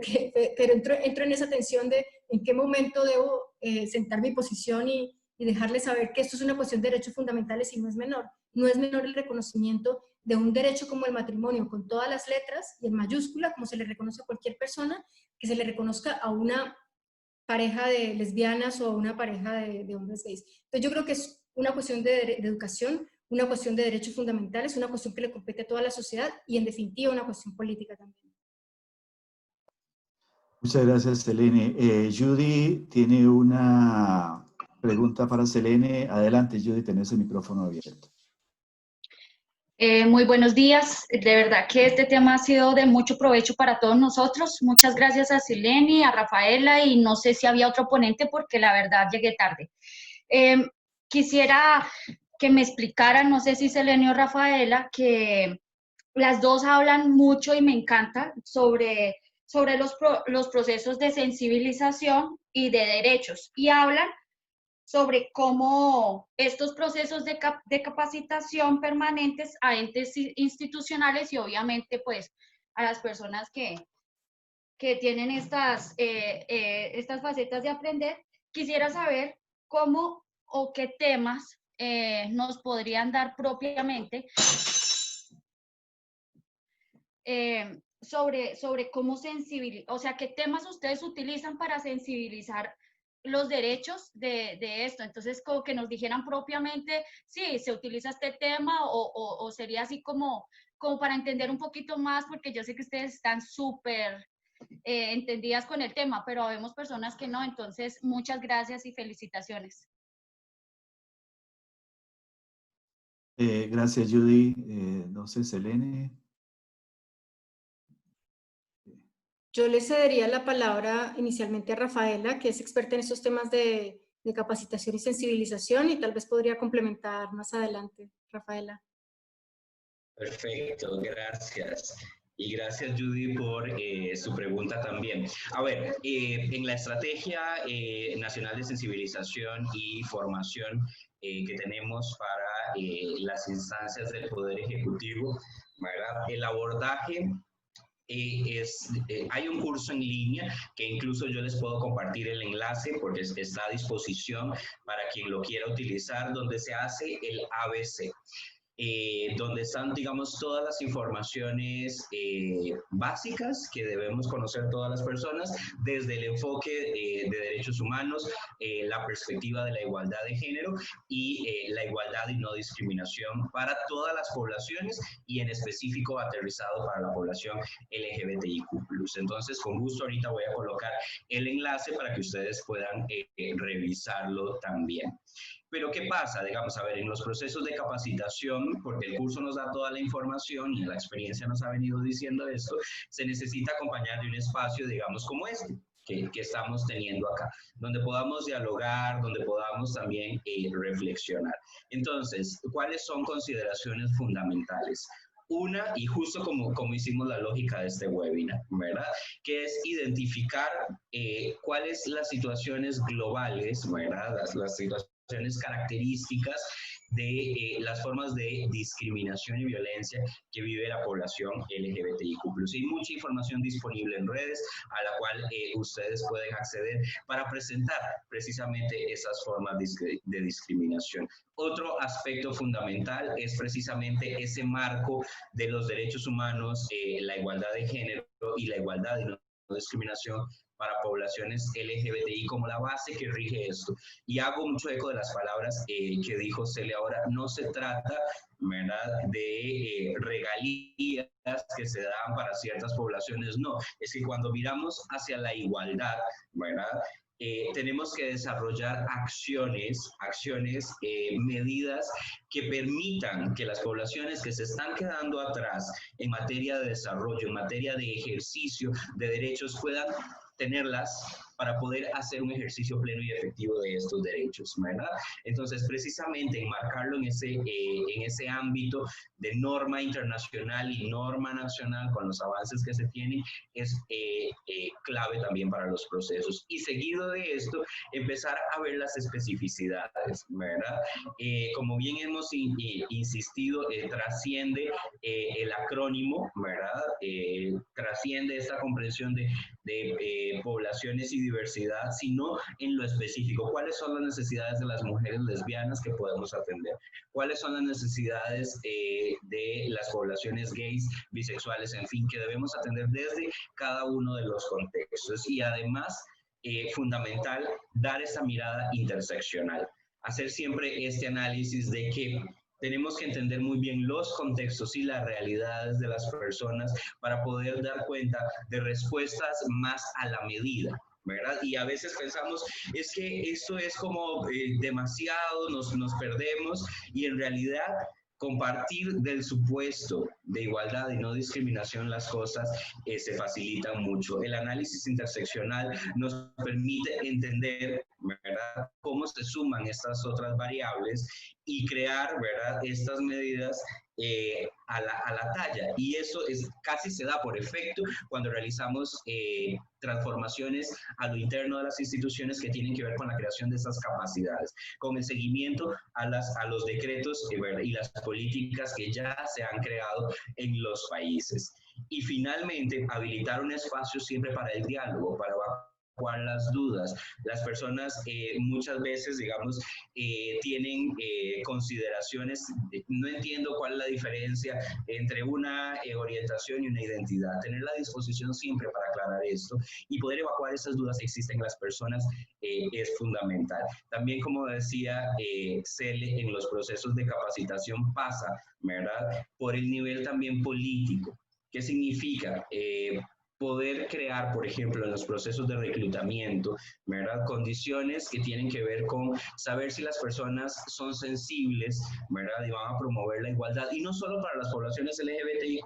entro en esa tensión de en qué momento debo sentar mi posición y dejarles saber que esto es una cuestión de derechos fundamentales y no es menor. No es menor el reconocimiento de un derecho como el matrimonio, con todas las letras y en mayúscula, como se le reconoce a cualquier persona, que se le reconozca a una pareja de lesbianas o a una pareja de hombres gays. Entonces yo creo que es una cuestión de educación, una cuestión de derechos fundamentales, una cuestión que le compete a toda la sociedad y en definitiva una cuestión política también. Muchas gracias, Selene. Judy tiene una pregunta para Selene. Adelante, Judy, tenés el micrófono abierto. Muy buenos días. De verdad que este tema ha sido de mucho provecho para todos nosotros. Muchas gracias a Sileni, a Rafaela y no sé si había otro ponente porque la verdad llegué tarde. Quisiera que me explicaran, no sé si Sileni o Rafaela, que las dos hablan mucho y me encanta sobre los procesos de sensibilización y de derechos y hablan sobre cómo estos procesos de capacitación permanentes a entes institucionales y obviamente pues a las personas que tienen estas facetas de aprender. Quisiera saber cómo o qué temas nos podrían dar propiamente sobre cómo sensibilizar, o sea, qué temas ustedes utilizan para sensibilizar los derechos de esto. Entonces, como que nos dijeran propiamente, sí, se utiliza este tema o sería así como para entender un poquito más, porque yo sé que ustedes están súper entendidas con el tema, pero vemos personas que no. Entonces, muchas gracias y felicitaciones. Gracias, Judy. No sé, Selene. Yo le cedería la palabra inicialmente a Rafaela, que es experta en estos temas de capacitación y sensibilización, y tal vez podría complementar más adelante, Rafaela. Perfecto, gracias. Y gracias, Judy, por su pregunta también. A ver, en la Estrategia Nacional de Sensibilización y Formación que tenemos para las instancias del Poder Ejecutivo, ¿verdad? El abordaje hay un curso en línea que incluso yo les puedo compartir el enlace porque está a disposición para quien lo quiera utilizar, donde se hace el ABC. Donde están, digamos, todas las informaciones básicas que debemos conocer todas las personas, desde el enfoque de derechos humanos, la perspectiva de la igualdad de género y la igualdad y no discriminación para todas las poblaciones y en específico aterrizado para la población LGBTIQ+. Entonces, con gusto ahorita voy a colocar el enlace para que ustedes puedan revisarlo también. Pero ¿qué pasa? Digamos, a ver, en los procesos de capacitación, porque el curso nos da toda la información y la experiencia nos ha venido diciendo esto, se necesita acompañar de un espacio, digamos, como este, que estamos teniendo acá, donde podamos dialogar, donde podamos también reflexionar. Entonces, ¿cuáles son consideraciones fundamentales? Una, y justo como hicimos la lógica de este webinar, ¿verdad? Que es identificar cuáles las situaciones globales, ¿verdad? Las situaciones características de las formas de discriminación y violencia que vive la población LGBTIQ+. Hay mucha información disponible en redes a la cual ustedes pueden acceder para presentar precisamente esas formas de discriminación. Otro aspecto fundamental es precisamente ese marco de los derechos humanos, la igualdad de género y la igualdad y no discriminación para poblaciones LGBTI como la base que rige esto. Y hago mucho eco de las palabras que dijo Celia ahora. No se trata, ¿verdad?, de regalías que se dan para ciertas poblaciones, no. Es que cuando miramos hacia la igualdad, ¿verdad?, tenemos que desarrollar acciones, medidas que permitan que las poblaciones que se están quedando atrás en materia de desarrollo, en materia de ejercicio de derechos, puedan tenerlas para poder hacer un ejercicio pleno y efectivo de estos derechos, ¿verdad? Entonces, precisamente enmarcarlo en ese ámbito de norma internacional y norma nacional con los avances que se tienen es clave también para los procesos. Y seguido de esto, empezar a ver las especificidades, ¿verdad? Como bien hemos insistido, trasciende el acrónimo, ¿verdad? Trasciende esta comprensión de poblaciones y diversidad, sino en lo específico. ¿Cuáles son las necesidades de las mujeres lesbianas que podemos atender? ¿Cuáles son las necesidades de las poblaciones gays, bisexuales, en fin, que debemos atender desde cada uno de los contextos? Y además, fundamental, dar esa mirada interseccional. Hacer siempre este análisis de que tenemos que entender muy bien los contextos y las realidades de las personas para poder dar cuenta de respuestas más a la medida, ¿verdad? Y a veces pensamos, es que esto es como demasiado, nos perdemos, y en realidad compartir del supuesto de igualdad y no discriminación las cosas se facilitan mucho. El análisis interseccional nos permite entender, ¿verdad?, cómo se suman estas otras variables y crear, ¿verdad?, estas medidas a la talla. Y eso casi se da por efecto cuando realizamos transformaciones a lo interno de las instituciones que tienen que ver con la creación de estas capacidades, con el seguimiento a los decretos y las políticas que ya se han creado en los países. Y finalmente, habilitar un espacio siempre para el diálogo, para evacuar las dudas. Las personas muchas veces, digamos, tienen consideraciones, no entiendo cuál es la diferencia entre una orientación y una identidad. Tener la disposición siempre para aclarar esto y poder evacuar esas dudas que existen en las personas es fundamental. También, como decía Cele, en los procesos de capacitación pasa, ¿verdad?, por el nivel también político. ¿Qué significa? Poder crear, por ejemplo, en los procesos de reclutamiento, ¿verdad?, condiciones que tienen que ver con saber si las personas son sensibles, ¿verdad?, y van a promover la igualdad, y no solo para las poblaciones LGBTIQ+,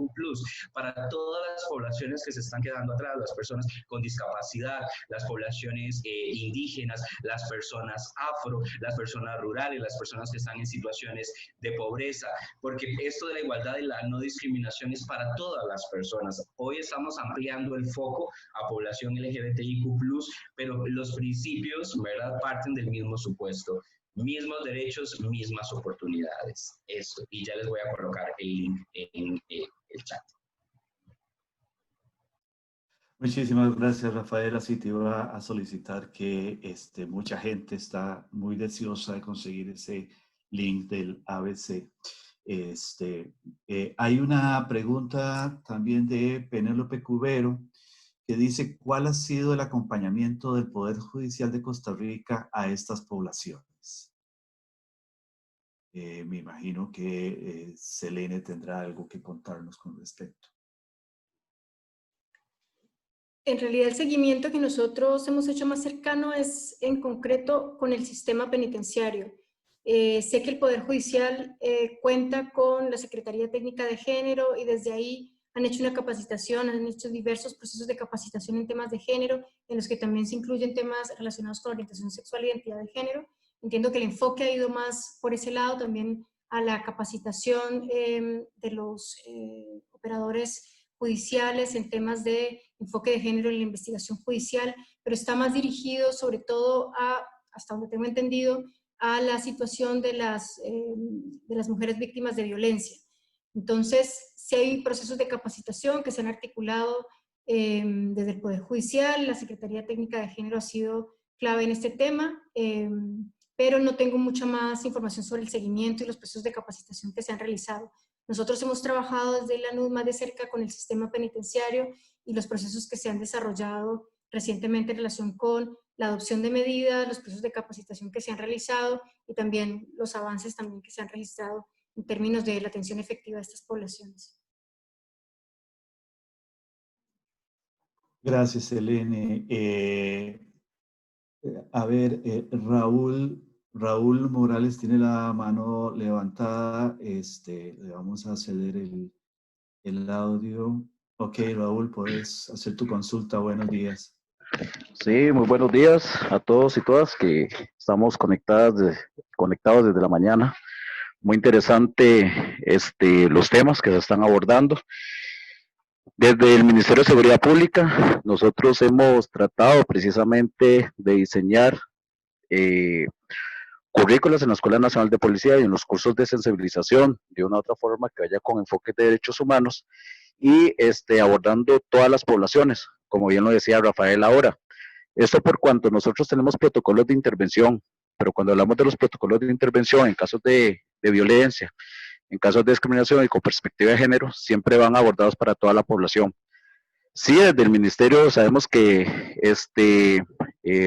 para todas las poblaciones que se están quedando atrás, las personas con discapacidad, las poblaciones indígenas, las personas afro, las personas rurales, las personas que están en situaciones de pobreza, porque esto de la igualdad y la no discriminación es para todas las personas. Hoy estamos ampliando el foco a población LGBTIQ+, pero los principios, ¿verdad?, parten del mismo supuesto. Mismos derechos, mismas oportunidades. Esto, y ya les voy a colocar el link en el chat. Muchísimas gracias, Rafaela. Sí, te iba a solicitar que mucha gente está muy deseosa de conseguir ese link del ABC. Hay una pregunta también de Penélope Cubero que dice: ¿cuál ha sido el acompañamiento del Poder Judicial de Costa Rica a estas poblaciones? Me imagino que Selene tendrá algo que contarnos con respecto. En realidad, el seguimiento que nosotros hemos hecho más cercano es en concreto con el sistema penitenciario. Sé que el Poder Judicial cuenta con la Secretaría Técnica de Género y desde ahí han hecho una capacitación, han hecho diversos procesos de capacitación en temas de género, en los que también se incluyen temas relacionados con orientación sexual e identidad de género. Entiendo que el enfoque ha ido más por ese lado, también a la capacitación de los operadores judiciales en temas de enfoque de género en la investigación judicial, pero está más dirigido sobre todo a, hasta donde tengo entendido, a la situación de las mujeres víctimas de violencia. Entonces, sí hay procesos de capacitación que se han articulado desde el Poder Judicial, la Secretaría Técnica de Género ha sido clave en este tema, pero no tengo mucha más información sobre el seguimiento y los procesos de capacitación que se han realizado. Nosotros hemos trabajado desde la ANUD más de cerca con el sistema penitenciario y los procesos que se han desarrollado recientemente en relación con la adopción de medidas, los procesos de capacitación que se han realizado y también los avances también que se han registrado en términos de la atención efectiva de estas poblaciones. Gracias, Selene. A ver, Raúl Morales tiene la mano levantada. Le vamos a ceder el audio. Ok, Raúl, puedes hacer tu consulta. Buenos días. Sí, muy buenos días a todos y todas que estamos conectados desde la mañana. Muy interesante los temas que se están abordando. Desde el Ministerio de Seguridad Pública, nosotros hemos tratado precisamente de diseñar currículas en la Escuela Nacional de Policía y en los cursos de sensibilización de una u otra forma que vaya con enfoque de derechos humanos y abordando todas las poblaciones, como bien lo decía Rafael ahora. Esto por cuanto nosotros tenemos protocolos de intervención, pero cuando hablamos de los protocolos de intervención en casos de violencia, en casos de discriminación y con perspectiva de género, siempre van abordados para toda la población. Sí, desde el ministerio sabemos que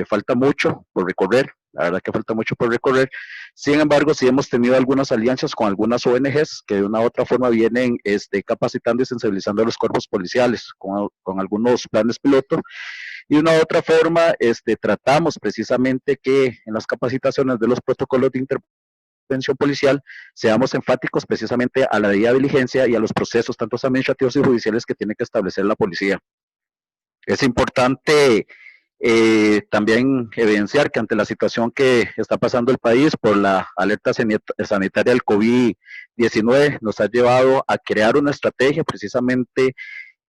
falta mucho por recorrer, la verdad que falta mucho por recorrer. Sin embargo, sí hemos tenido algunas alianzas con algunas ONGs que de una u otra forma vienen capacitando y sensibilizando a los cuerpos policiales con algunos planes piloto. Y de una u otra forma tratamos precisamente que en las capacitaciones de los protocolos de intervención intervención policial, seamos enfáticos precisamente a la debida diligencia y a los procesos, tanto administrativos y judiciales, que tiene que establecer la policía. Es importante también evidenciar que ante la situación que está pasando el país por la alerta sanitaria del COVID-19, nos ha llevado a crear una estrategia precisamente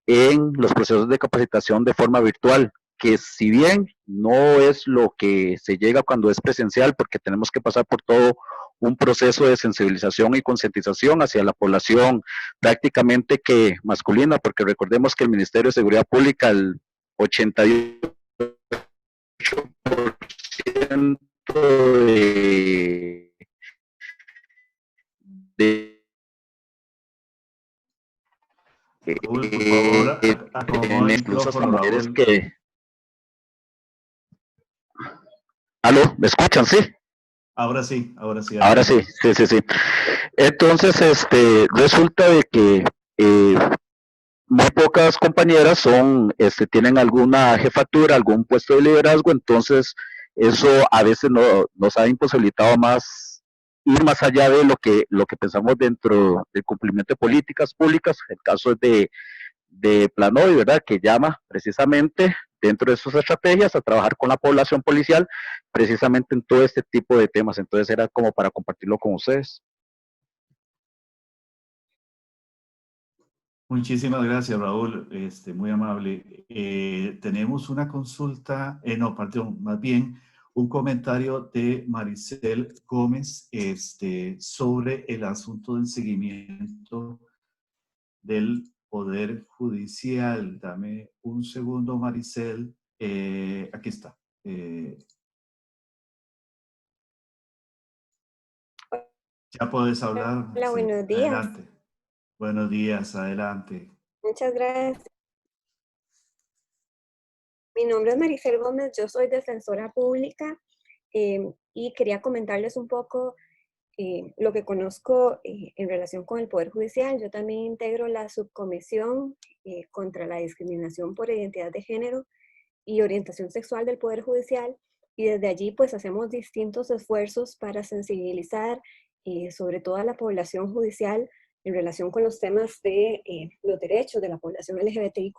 en los procesos de capacitación de forma virtual, que si bien no es lo que se llega cuando es presencial, porque tenemos que pasar por todo un proceso de sensibilización y concientización hacia la población prácticamente que masculina, porque recordemos que el Ministerio de Seguridad Pública, el 88% de Raúl, por favor, acomoda el incluso hasta micrófono, mujeres Raúl. que... ¿Aló? ¿Me escuchan? Sí. Ahora sí, ahora sí. Ahora sí, sí. Entonces, resulta de que muy pocas compañeras tienen alguna jefatura, algún puesto de liderazgo, entonces eso a veces nos ha imposibilitado más ir más allá de lo que pensamos dentro del cumplimiento de políticas públicas. El caso es de Planoy, ¿verdad? Que llama precisamente dentro de sus estrategias a trabajar con la población policial, precisamente en todo este tipo de temas. Entonces era como para compartirlo con ustedes. Muchísimas gracias, Raúl, muy amable. Tenemos una consulta, no, perdón, más bien un comentario de Maricel Gómez sobre el asunto del seguimiento del Poder Judicial. Dame un segundo, Maricel. Aquí está. Ya puedes hablar. Hola, buenos días. Adelante. Buenos días, adelante. Muchas gracias. Mi nombre es Maricel Gómez, yo soy defensora pública y quería comentarles un poco lo que conozco en relación con el Poder Judicial. Yo también integro la subcomisión contra la discriminación por identidad de género y orientación sexual del Poder Judicial, y desde allí pues hacemos distintos esfuerzos para sensibilizar sobre todo a la población judicial en relación con los temas de los derechos de la población LGBTIQ.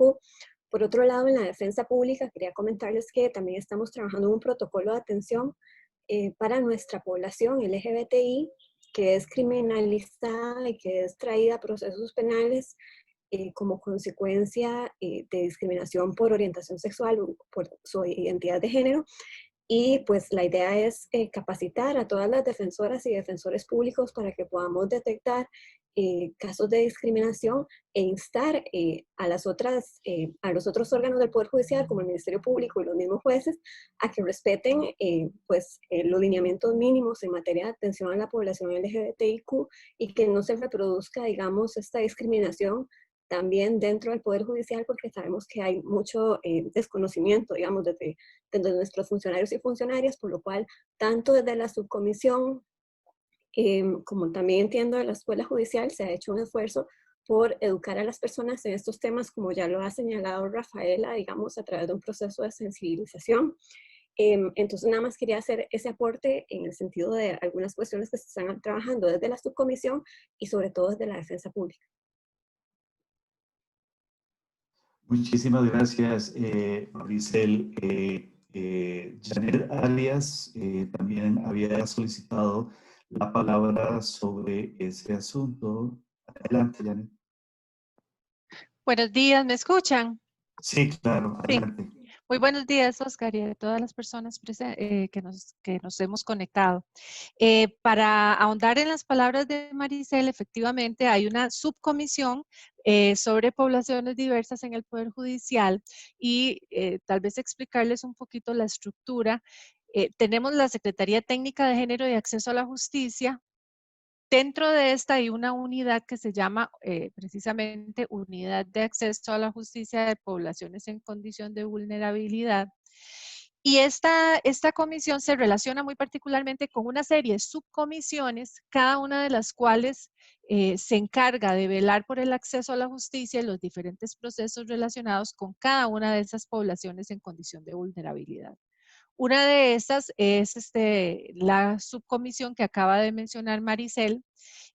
Por otro lado, en la defensa pública quería comentarles que también estamos trabajando en un protocolo de atención para nuestra población LGBTI, que es criminalizada y que es traída a procesos penales como consecuencia de discriminación por orientación sexual o por su identidad de género. Y pues la idea es capacitar a todas las defensoras y defensores públicos para que podamos detectar casos de discriminación e instar a los otros órganos del Poder Judicial, como el Ministerio Público y los mismos jueces, a que respeten los lineamientos mínimos en materia de atención a la población LGBTIQ y que no se reproduzca, digamos, esta discriminación también dentro del Poder Judicial, porque sabemos que hay mucho desconocimiento, digamos, desde nuestros funcionarios y funcionarias, por lo cual, tanto desde la subcomisión, como también entiendo de la Escuela Judicial, se ha hecho un esfuerzo por educar a las personas en estos temas, como ya lo ha señalado Rafaela, digamos, a través de un proceso de sensibilización. Entonces, nada más quería hacer ese aporte en el sentido de algunas cuestiones que se están trabajando desde la subcomisión y sobre todo desde la defensa pública. Muchísimas gracias, Maricel. Janet Arias también había solicitado la palabra sobre ese asunto. Adelante, Janet. Buenos días, ¿me escuchan? Sí, claro, adelante. Sí. Muy buenos días, Oscar, y a todas las personas que nos hemos conectado. Para ahondar en las palabras de Maricel, efectivamente hay una subcomisión sobre poblaciones diversas en el Poder Judicial y tal vez explicarles un poquito la estructura. Tenemos la Secretaría Técnica de Género y Acceso a la Justicia. Dentro de esta hay una unidad que se llama precisamente Unidad de Acceso a la Justicia de Poblaciones en Condición de Vulnerabilidad. Y esta comisión se relaciona muy particularmente con una serie de subcomisiones, cada una de las cuales se encarga de velar por el acceso a la justicia y los diferentes procesos relacionados con cada una de esas poblaciones en condición de vulnerabilidad. Una de estas es la subcomisión que acaba de mencionar Maricel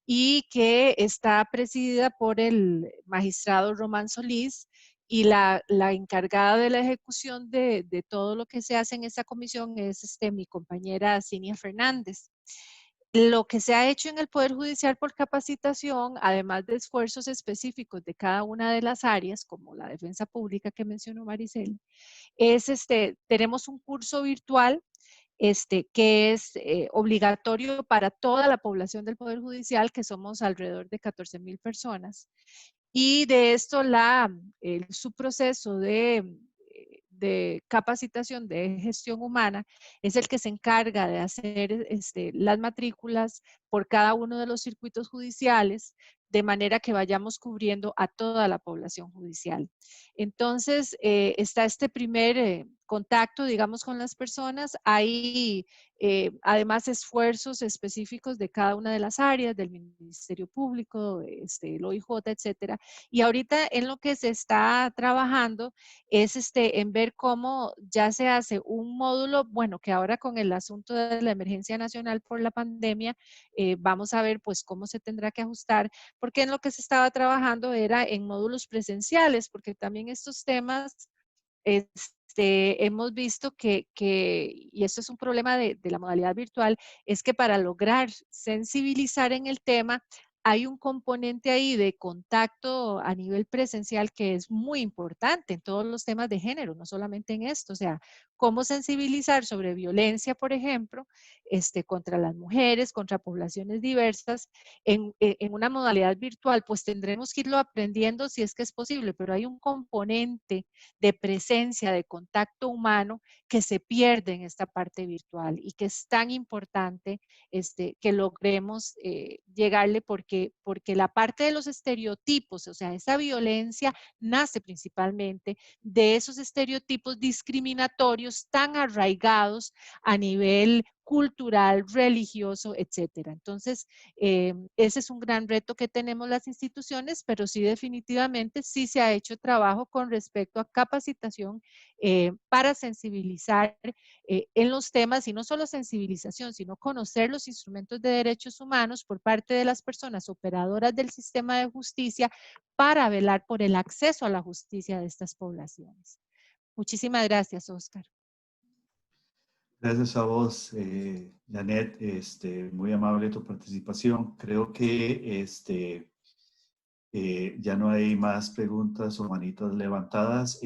y que está presidida por el magistrado Román Solís, y la encargada de la ejecución de todo lo que se hace en esta comisión es mi compañera Cinia Fernández. Lo que se ha hecho en el Poder Judicial por capacitación, además de esfuerzos específicos de cada una de las áreas, como la defensa pública que mencionó Maricel, es tenemos un curso virtual que es obligatorio para toda la población del Poder Judicial, que somos alrededor de 14,000 personas. Y de esto su proceso de capacitación de gestión humana es el que se encarga de hacer las matrículas por cada uno de los circuitos judiciales, de manera que vayamos cubriendo a toda la población judicial. Entonces, está este primer contacto, digamos, con las personas. Hay además esfuerzos específicos de cada una de las áreas, del Ministerio Público, el OIJ, etcétera. Y ahorita en lo que se está trabajando es en ver cómo ya se hace un módulo, bueno, que ahora con el asunto de la emergencia nacional por la pandemia, vamos a ver pues cómo se tendrá que ajustar, porque en lo que se estaba trabajando era en módulos presenciales, porque también estos temas hemos visto y esto es un problema de la modalidad virtual, es que para lograr sensibilizar en el tema, hay un componente ahí de contacto a nivel presencial que es muy importante en todos los temas de género, no solamente en esto. O sea, cómo sensibilizar sobre violencia, por ejemplo, contra las mujeres, contra poblaciones diversas, en una modalidad virtual, pues tendremos que irlo aprendiendo si es que es posible, pero hay un componente de presencia, de contacto humano que se pierde en esta parte virtual y que es tan importante que logremos llegarle, porque la parte de los estereotipos, o sea, esa violencia nace principalmente de esos estereotipos discriminatorios tan arraigados a nivel cultural, religioso, etcétera. Entonces, ese es un gran reto que tenemos las instituciones, pero sí definitivamente sí se ha hecho trabajo con respecto a capacitación para sensibilizar en los temas, y no solo sensibilización, sino conocer los instrumentos de derechos humanos por parte de las personas operadoras del sistema de justicia para velar por el acceso a la justicia de estas poblaciones. Muchísimas gracias, Oscar. Gracias a vos, Janet, muy amable tu participación. Creo que ya no hay más preguntas o manitas levantadas.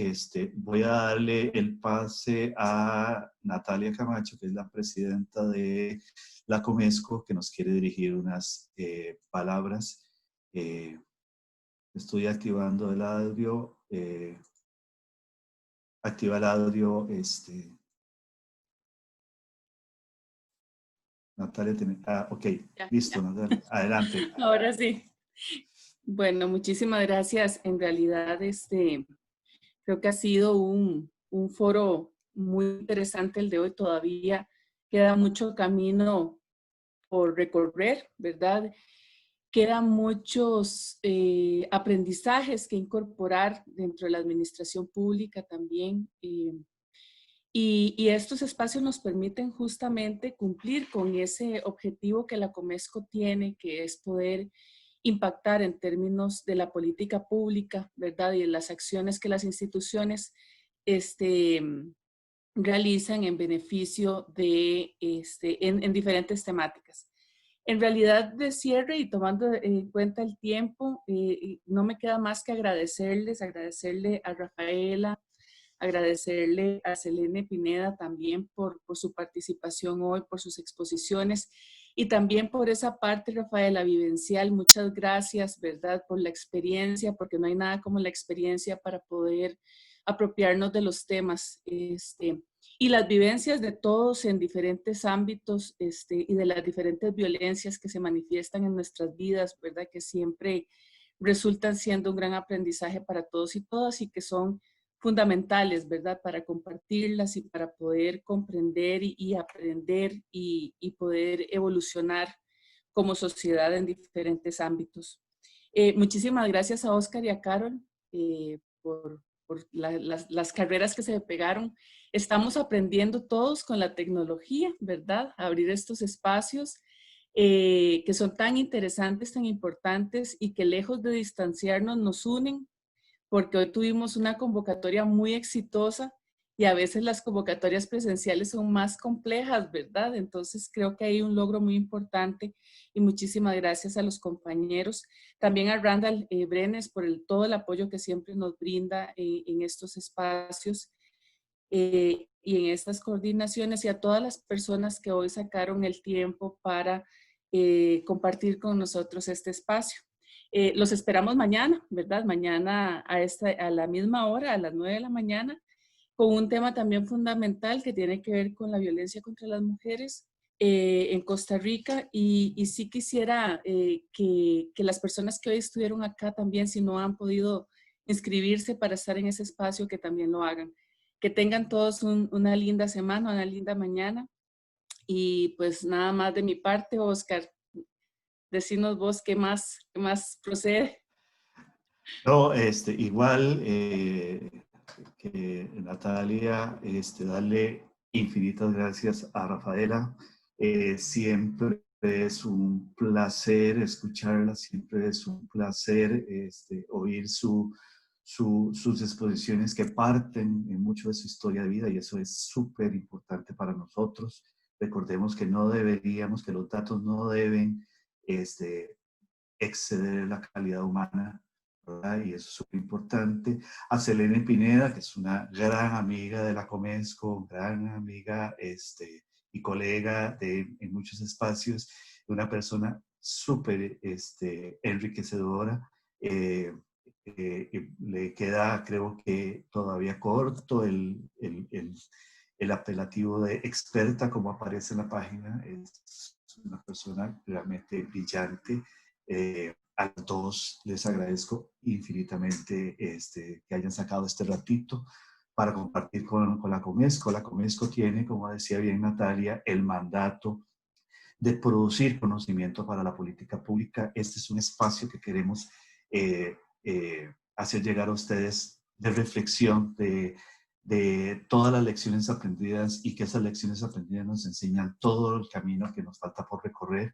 Voy a darle el pase a Natalia Camacho, que es la presidenta de la Comesco, que nos quiere dirigir unas palabras. Estoy activando el audio. Activa el audio, Natalia, ok, Ya, listo, ya. Natalia, adelante. Ahora sí. Bueno, muchísimas gracias. En realidad, creo que ha sido un foro muy interesante el de hoy. Todavía queda mucho camino por recorrer, ¿verdad? Quedan muchos aprendizajes que incorporar dentro de la administración pública también. Y estos espacios nos permiten justamente cumplir con ese objetivo que la Comesco tiene, que es poder impactar en términos de la política pública, ¿verdad? Y de las acciones que las instituciones realizan en beneficio de, en diferentes temáticas. En realidad, de cierre y tomando en cuenta el tiempo, no me queda más que agradecerle a Rafaela, agradecerle a Selene Pineda también por su participación hoy, por sus exposiciones y también por esa parte, Rafaela, vivencial. Muchas gracias, ¿verdad? Por la experiencia, porque no hay nada como la experiencia para poder apropiarnos de los temas y las vivencias de todos en diferentes ámbitos y de las diferentes violencias que se manifiestan en nuestras vidas, ¿verdad? Que siempre resultan siendo un gran aprendizaje para todos y todas y que son fundamentales, ¿verdad? Para compartirlas y para poder comprender y aprender y poder evolucionar como sociedad en diferentes ámbitos. Muchísimas gracias a Oscar y a Carol por las carreras que se pegaron. Estamos aprendiendo todos con la tecnología, ¿verdad? A abrir estos espacios que son tan interesantes, tan importantes y que lejos de distanciarnos nos unen, porque hoy tuvimos una convocatoria muy exitosa y a veces las convocatorias presenciales son más complejas, ¿verdad? Entonces creo que hay un logro muy importante y muchísimas gracias a los compañeros. También a Randall Brenes por todo el apoyo que siempre nos brinda en estos espacios y en estas coordinaciones, y a todas las personas que hoy sacaron el tiempo para compartir con nosotros este espacio. Los esperamos mañana, ¿verdad? Mañana a la misma hora, a las 9 de la mañana, con un tema también fundamental que tiene que ver con la violencia contra las mujeres en Costa Rica. Y sí quisiera que las personas que hoy estuvieron acá también, si no han podido inscribirse para estar en ese espacio, que también lo hagan. Que tengan todos una linda semana, una linda mañana. Y pues nada más de mi parte, Oscar, decinos vos qué más procede. No, igual que Natalia, darle infinitas gracias a Rafaela. Siempre es un placer escucharla, siempre es un placer oír sus exposiciones que parten en mucho de su historia de vida, y eso es súper importante para nosotros. Recordemos que no deberíamos, que los datos no deben exceder la calidad humana, ¿verdad? Y eso es súper importante. A Selene Pineda, que es una gran amiga de la Comesco, gran amiga y colega en muchos espacios, una persona súper enriquecedora. Le queda, creo que todavía corto el apelativo de experta, como aparece en la página. Es una persona realmente brillante. A los dos les agradezco infinitamente que hayan sacado este ratito para compartir con la Comesco. La Comesco tiene, como decía bien Natalia, el mandato de producir conocimiento para la política pública. Este es un espacio que queremos hacer llegar a ustedes de reflexión, de todas las lecciones aprendidas, y que esas lecciones aprendidas nos enseñan todo el camino que nos falta por recorrer,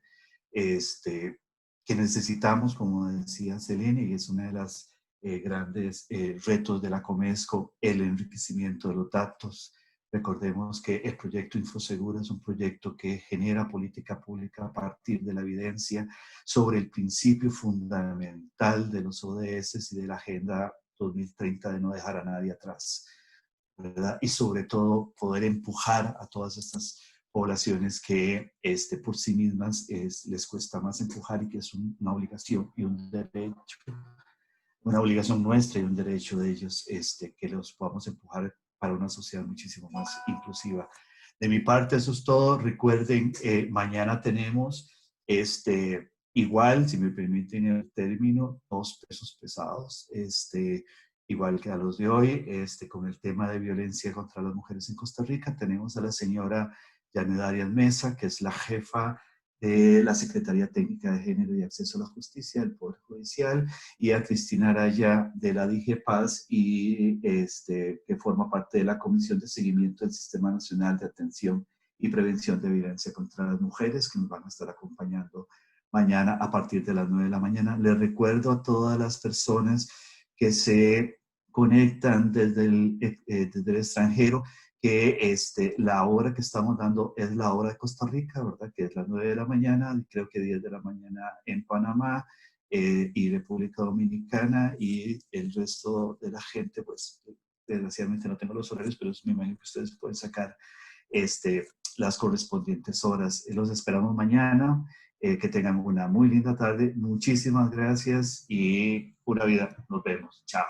que necesitamos, como decía Selene, y es una de las grandes retos de la Comesco, el enriquecimiento de los datos. Recordemos que el proyecto Infosegura es un proyecto que genera política pública a partir de la evidencia sobre el principio fundamental de los ODS y de la Agenda 2030 de no dejar a nadie atrás, ¿verdad? Y sobre todo poder empujar a todas estas poblaciones que por sí mismas les cuesta más empujar, y que es una obligación y un derecho, una obligación nuestra y un derecho de ellos, que los podamos empujar para una sociedad muchísimo más inclusiva. De mi parte, eso es todo. Recuerden, mañana tenemos, igual, si me permiten el término, 2 pesos pesados, igual que a los de hoy, con el tema de violencia contra las mujeres en Costa Rica. Tenemos a la señora Janet Arias Mesa, que es la jefa de la Secretaría Técnica de Género y Acceso a la Justicia del Poder Judicial, y a Cristina Araya de la DIGEPAS, y que forma parte de la Comisión de Seguimiento del Sistema Nacional de Atención y Prevención de Violencia contra las Mujeres, que nos van a estar acompañando mañana a partir de las 9 de la mañana. Les recuerdo a todas las personas que se conectan desde el extranjero que la hora que estamos dando es la hora de Costa Rica, ¿verdad? Que es las 9 de la mañana, y creo que 10 de la mañana en Panamá y República Dominicana, y el resto de la gente, pues desgraciadamente no tengo los horarios, pero me imagino que ustedes pueden sacar las correspondientes horas. Los esperamos mañana. Que tengan una muy linda tarde. Muchísimas gracias y pura vida. Nos vemos. Chao.